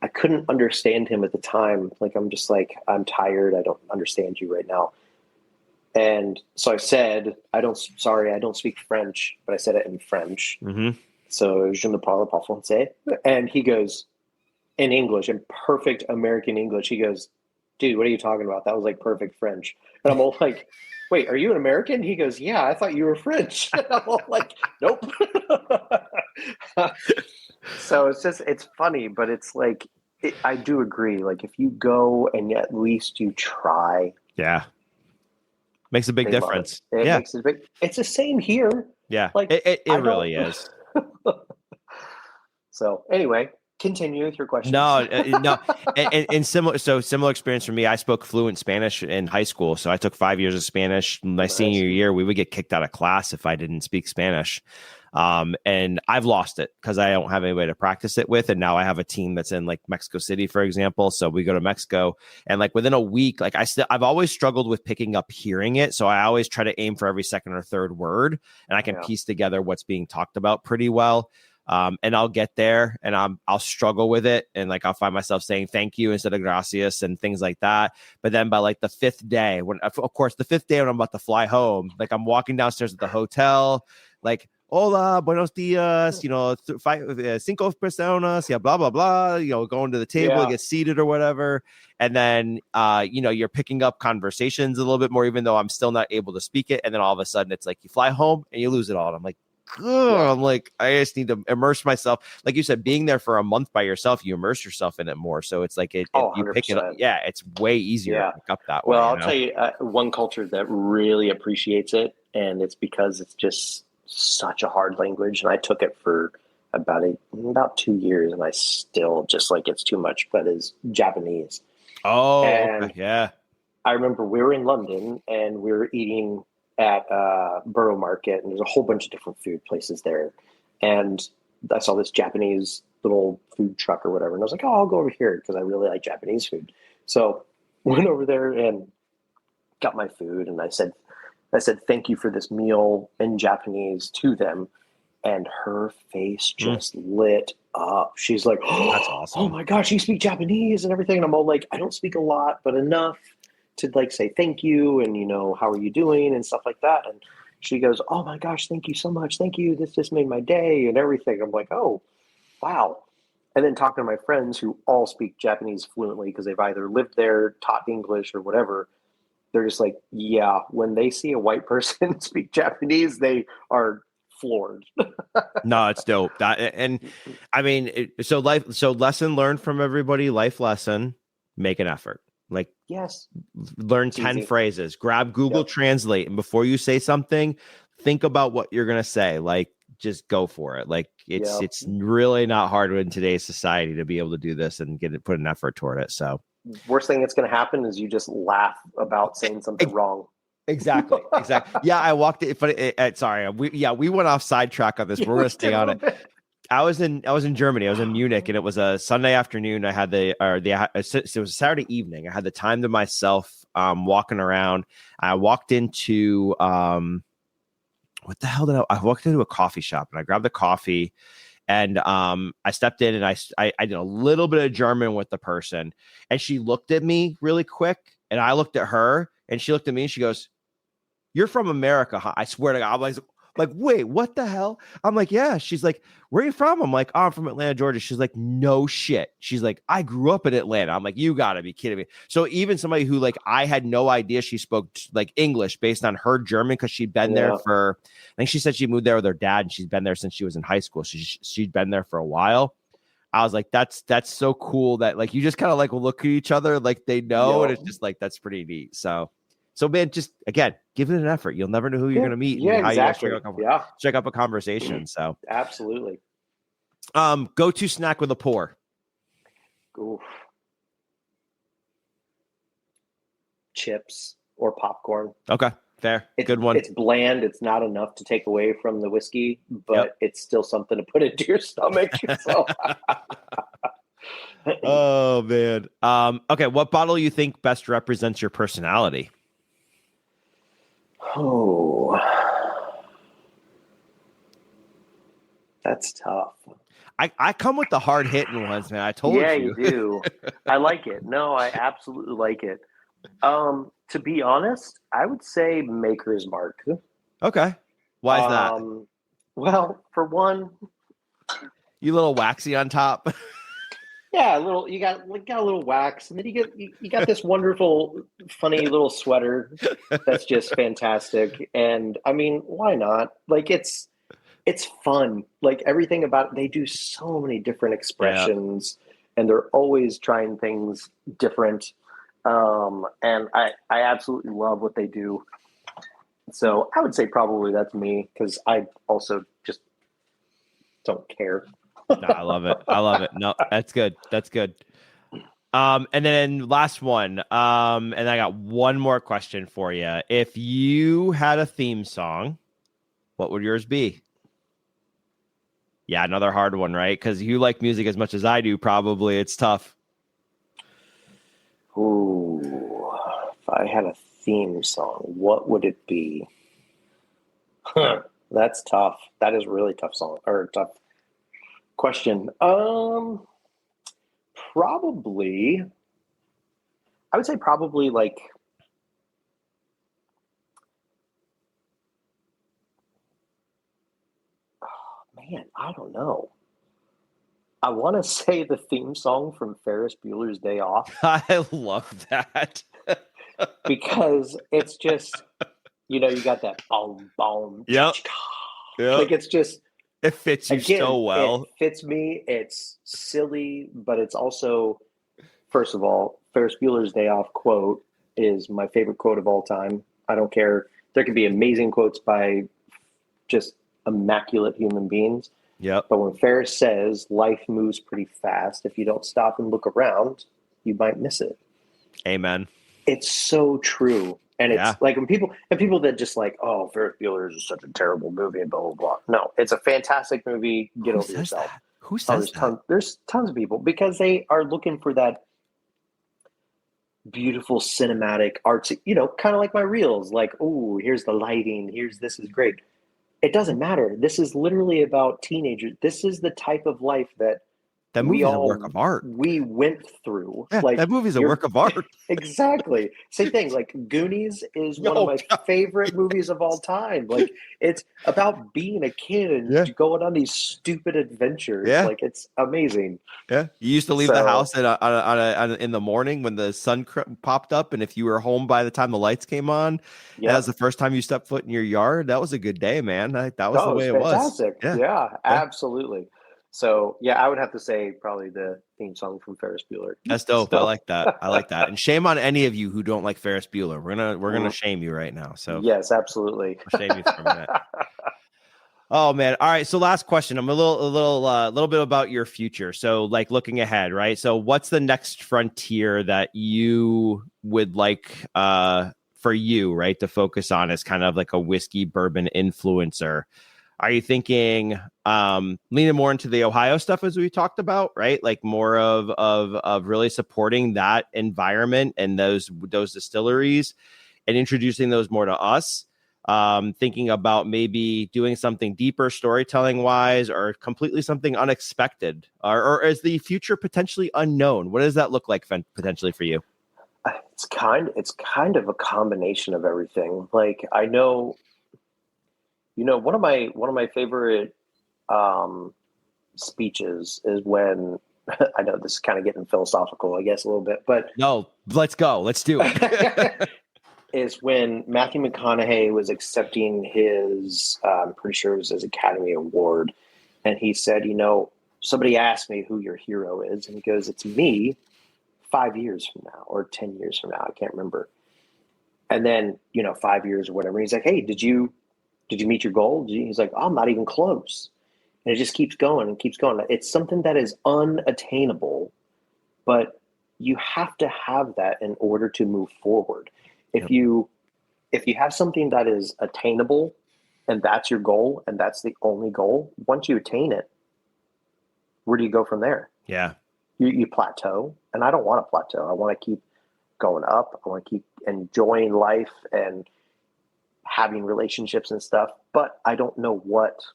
I couldn't understand him at the time. Like, I'm just like, I'm tired, I don't understand you right now. And so I said, I don't speak French, but I said it in French. Mm-hmm. So je ne parle pas français. And he goes, in English, in perfect American English, he goes, dude, what are you talking about? That was like perfect French. And I'm all like, wait, are you an American? He goes, yeah, I thought you were French. And I'm all like, nope. So it's funny, but it's like, I do agree. Like, if you go and at least you try. Yeah. Makes a big difference. It makes a big, it's the same here. Yeah. Like, it really is. So anyway, continue with your question. No. And similar experience for me. I spoke fluent Spanish in high school. So I took 5 years of Spanish. My senior year, we would get kicked out of class if I didn't speak Spanish. And I've lost it because I don't have anybody to practice it with. And now I have a team that's in like Mexico City, for example. So we go to Mexico, and like within a week, like I've always struggled with picking up hearing it. So I always try to aim for every second or third word, and I can piece together what's being talked about pretty well. And I'll get there, and I'll struggle with it. And like, I'll find myself saying thank you instead of gracias and things like that. But then by like the fifth day, when I'm about to fly home, like I'm walking downstairs at the hotel, like, hola, buenos dias, cinco personas, yeah, blah, blah, blah, going to the table, get seated or whatever. And then, you're picking up conversations a little bit more, even though I'm still not able to speak it. And then all of a sudden it's like you fly home and you lose it all. And I'm like, I'm like, I just need to immerse myself. Like you said, being there for a month by yourself, you immerse yourself in it more. So it's like you pick it up. Yeah, it's way easier to pick up that way. Well, I'll tell you one culture that really appreciates it, and it's because it's just such a hard language. And I took it for about 2 years, and I still just like, it's too much, but is Japanese. Oh, and okay. Yeah. I remember we were in London, and we were eating at Borough Market, and there's a whole bunch of different food places there. And I saw this Japanese little food truck or whatever, and I was like, oh, I'll go over here because I really like Japanese food. So went over there and got my food, and I said thank you for this meal in Japanese to them, and her face just lit up. She's like, oh, that's awesome. Oh my gosh, you speak Japanese and everything. And I'm all like, I don't speak a lot, but enough to like say thank you and how are you doing and stuff like that. And she goes, oh my gosh, thank you so much, thank you, this just made my day and everything. I'm like, oh wow. And then talking to my friends who all speak Japanese fluently because they've either lived there, taught English or whatever, they're just like, yeah, when they see a white person speak Japanese, they are floored. No, it's dope. And I mean, so lesson learned from everybody, life lesson, make an effort. Like, yes, learn 10 phrases, grab Google Translate, and before you say something, think about what you're going to say. Like, just go for it. Like Yeah. it's really not hard in today's society to be able to do this and put an effort toward it. So Worst thing that's going to happen is you just laugh about saying something wrong. Exactly. Yeah, I walked it. But sorry, we went off sidetrack on this. We're going to stay on it. I was in Germany. I was in Munich, and it was a Sunday afternoon. I had it was a Saturday evening. I had the time to myself, walking around. I walked into what the hell I walked into a coffee shop, and I grabbed the coffee, and I stepped in, and I did a little bit of German with the person, and she looked at me really quick, and I looked at her, and she looked at me, and she goes, "You're from America, huh?" I swear to God. I'm like, wait, what the hell? I'm like, yeah. She's like, "Where are you from?" I'm like, "Oh, I'm from Atlanta, Georgia." She's like, "No shit." She's like, "I grew up in Atlanta." I'm like, "You gotta be kidding me." So even somebody who like I had no idea she spoke like English based on her German, because she'd been there for, I think she said she moved there with her dad, and she's been there since she was in high school. She'd been there for a while. I was like, that's so cool that like you just kind of like look at each other like they know, and it's just like that's pretty neat. So man, just again, give it an effort. You'll never know who you're going to meet and how exactly. you strike up a conversation. So absolutely. Go-to snack with a pour. Oof. Chips or popcorn. Okay, fair. Good one. It's bland. It's not enough to take away from the whiskey, but it's still something to put into your stomach. So. Oh man. Okay, what bottle you think best represents your personality? Oh, that's tough. I come with the hard hitting ones, man. I told you. Yeah, you do. I like it. No, I absolutely like it. To be honest, I would say Maker's Mark. Okay. Why is that? Well, for one, you a little waxy on top. Yeah, you got a little wax, and then you got this wonderful, funny little sweater that's just fantastic. And I mean, why not? Like it's fun. Like everything about it, they do so many different expressions, and they're always trying things different. And I absolutely love what they do. So I would say probably that's me, because I also just don't care. No, I love it. No, that's good. And then last one. And I got one more question for you. If you had a theme song, what would yours be? Yeah, another hard one, right? Because you like music as much as I do, probably. It's tough. Ooh, if I had a theme song, what would it be? That's tough. That is really tough question. Probably, I would say probably like, oh, man, I don't know. I want to say the theme song from Ferris Bueller's Day Off. I love that. Because it's just, you got that boom. Yep. Like it's just, it fits you so well. It fits me. It's silly, but it's also, first of all, Ferris Bueller's Day Off quote is my favorite quote of all time. I don't care. There can be amazing quotes by just immaculate human beings. Yep. But when Ferris says life moves pretty fast, if you don't stop and look around, you might miss it. Amen. It's so true. And it's like when people that just like, oh, Ferris Bueller is such a terrible movie and blah, blah, blah. No, it's a fantastic movie. Get over yourself. That? Who says that? There's tons of people, because they are looking for that beautiful cinematic arts, kind of like my reels, like, oh, here's the lighting. This is great. It doesn't matter. This is literally about teenagers. This is the type of life that movie's a work of art. We went through. Yeah, like, that movie's a work of art. Exactly. Same thing. Like Goonies is one of my favorite movies of all time. Like it's about being a kid and going on these stupid adventures. Yeah. Like it's amazing. Yeah. You used to leave the house in the morning when the sun popped up, and if you were home by the time the lights came on, that was the first time you stepped foot in your yard. That was a good day, man. That was the way it was. Fantastic. Yeah, absolutely. So yeah, I would have to say probably the theme song from Ferris Bueller. That's dope. So. I like that. And shame on any of you who don't like Ferris Bueller. We're gonna shame you right now. So yes, absolutely. I'll shame you for a minute. Oh man. All right. So last question. I'm a little bit about your future. So like looking ahead, right? So what's the next frontier that you would like for you, right, to focus on as kind of like a whiskey bourbon influencer? Are you thinking leaning more into the Ohio stuff as we talked about, right? Like more of really supporting that environment and those distilleries and introducing those more to us? Thinking about maybe doing something deeper storytelling wise or completely something unexpected, or is the future potentially unknown? What does that look like potentially for you? It's kind of a combination of everything. Like I know, one of my favorite um, speeches is when I know this is kind of getting philosophical, I guess a little bit, but No, let's go. Let's do it. is when Matthew McConaughey was accepting his, I'm pretty sure it was his Academy Award, and he said, somebody asked me who your hero is, and he goes, "It's me, 5 years from now or 10 years from now, I can't remember." And then 5 years or whatever, he's like, "Hey, did you meet your goal?" He's like, "Oh, I'm not even close." And it just keeps going and keeps going. It's something that is unattainable, but you have to have that in order to move forward. If Yep. you have something that is attainable and that's your goal and that's the only goal, once you attain it, where do you go from there? Yeah. You plateau, and I don't want to plateau. I want to keep going up. I want to keep enjoying life and having relationships and stuff, but I don't know what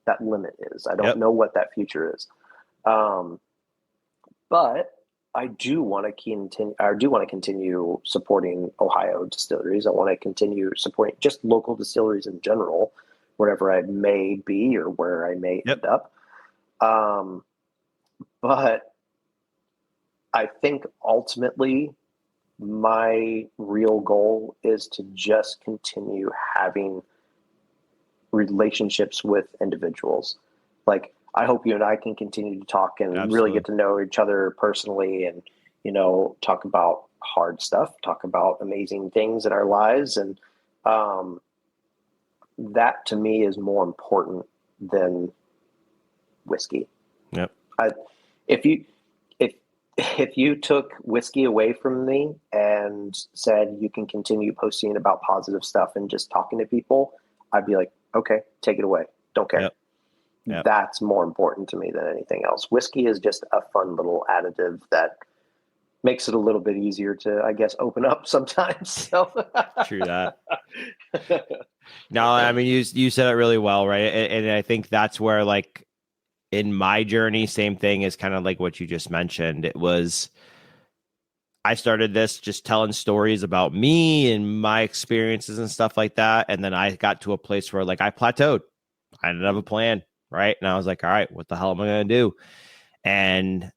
that limit is. I don't Yep. know what that future is. Um, but I do want to continue. I do want to continue supporting Ohio distilleries. I want to continue supporting just local distilleries in general, wherever I may be or where I may Yep. end up. Um, but I think ultimately my real goal is to just continue having relationships with individuals. Like, I hope you and I can continue to talk and really Absolutely. get to know each other personally and, talk about hard stuff, talk about amazing things in our lives. And um, that to me is more important than whiskey. Yep. I, if you, if, if you took whiskey away from me and said you can continue posting about positive stuff and just talking to people, I'd be like, okay, take it away. Don't care. Yep. Yep. That's more important to me than anything else. Whiskey is just a fun little additive that makes it a little bit easier to, I guess, open up sometimes. So, True that. No, I mean you said it really well, right? And I think that's where like in my journey, same thing is kind of like what you just mentioned. It was I started this just telling stories about me and my experiences and stuff like that. And then I got to a place where like I plateaued. I didn't have a plan, right? And I was like, all right, what the hell am I going to do? And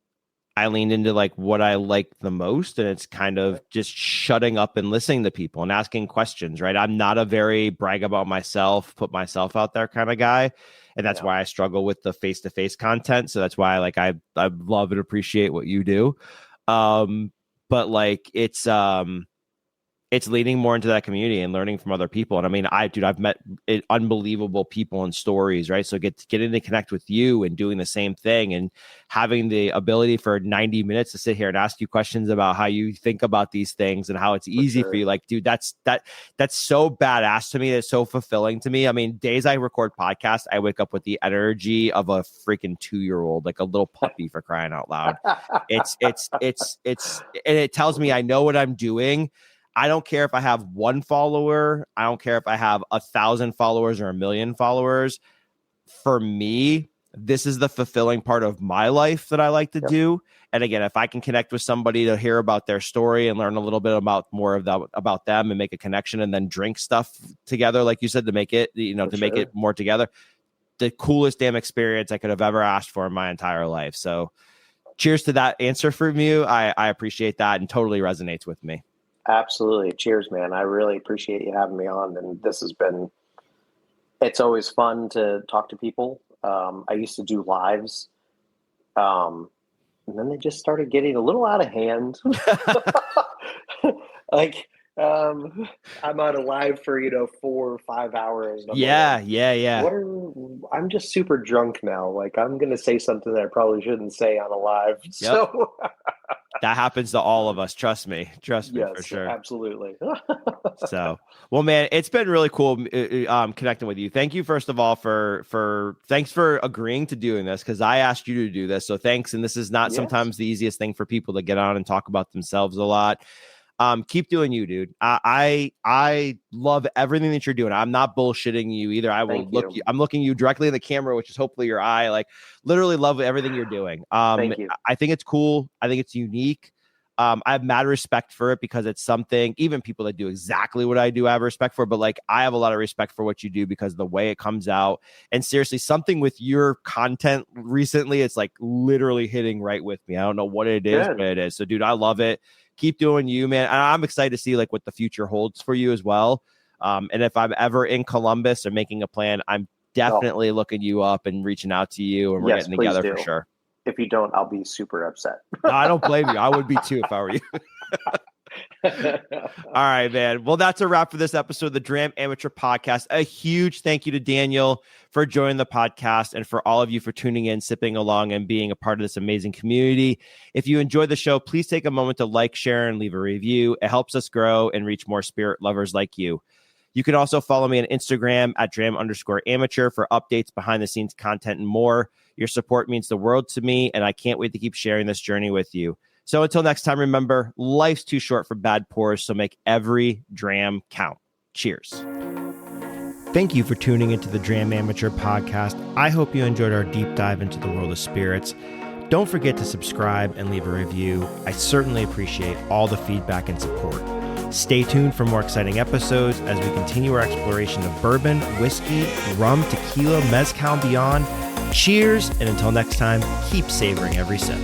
I leaned into like what I like the most. And it's kind of just shutting up and listening to people and asking questions, right? I'm not a very brag about myself, put myself out there kind of guy. And that's yeah, why I struggle with the face-to-face content. So that's why like I love and appreciate what you do. Um, but like it's leading more into that community and learning from other people. And I mean, I've met unbelievable people and stories, right? So getting to connect with you and doing the same thing and having the ability for 90 minutes to sit here and ask you questions about how you think about these things and how it's for easy for sure. you. Like, dude, that's so badass to me. It's so fulfilling to me. I mean, days I record podcasts, I wake up with the energy of a freaking 2-year-old, like a little puppy for crying out loud. It's and it tells me I know what I'm doing. I don't care if I have one follower. I don't care if I have 1,000 followers or 1,000,000 followers. For me, this is the fulfilling part of my life that I like to Yep, do. And again, if I can connect with somebody to hear about their story and learn a little bit about more of that about them and make a connection and then drink stuff together, like you said, to make it, for to make it sure. more together, the coolest damn experience I could have ever asked for in my entire life. So cheers to that answer from you. I appreciate that and totally resonates with me. Absolutely. Cheers, man. I really appreciate you having me on. And it's always fun to talk to people. I used to do lives, um, and then they just started getting a little out of hand. like, I'm on a live for 4 or 5 hours. And I'm Yeah, like, yeah, yeah. I'm just super drunk now. Like I'm gonna say something that I probably shouldn't say on a live. Yep. So That happens to all of us. Trust me for yes, sure. absolutely. So, well, man, it's been really cool connecting with you. Thank you, first of all, thanks for agreeing to doing this because I asked you to do this. So thanks. And this is not Yes. sometimes the easiest thing for people to get on and talk about themselves a lot. Keep doing you, dude. I love everything that you're doing. I'm not bullshitting you either. I will Thank look you. you. I'm looking you directly in the camera, which is hopefully your eye. Like literally love everything you're doing. Thank you. I think it's cool. I think it's unique. I have mad respect for it because it's something even people that do exactly what I do, I have respect for. But like, I have a lot of respect for what you do because of the way it comes out. And seriously, something with your content recently, it's like literally hitting right with me. I don't know what it is, Good. but it is. So, dude, I love it. Keep doing you, man. And I'm excited to see like what the future holds for you as well. And if I'm ever in Columbus or making a plan, I'm definitely looking you up and reaching out to you, and we're Yes, getting please together do. for sure. If you don't, I'll be super upset. No, I don't blame you. I would be too if I were you. All right, man. Well, that's a wrap for this episode of the Dram Amateur Podcast. A huge thank you to Daniel for joining the podcast and for all of you for tuning in, sipping along, and being a part of this amazing community. If you enjoyed the show, please take a moment to like, share, and leave a review. It helps us grow and reach more spirit lovers like you. You can also follow me on Instagram at dram_amateur for updates, behind the scenes content, and more. Your support means the world to me, and I can't wait to keep sharing this journey with you. So until next time, remember, life's too short for bad pours, so make every dram count. Cheers. Thank you for tuning into the Dram Amateur Podcast. I hope you enjoyed our deep dive into the world of spirits. Don't forget to subscribe and leave a review. I certainly appreciate all the feedback and support. Stay tuned for more exciting episodes as we continue our exploration of bourbon, whiskey, rum, tequila, mezcal, and beyond. Cheers, and until next time, keep savoring every sip.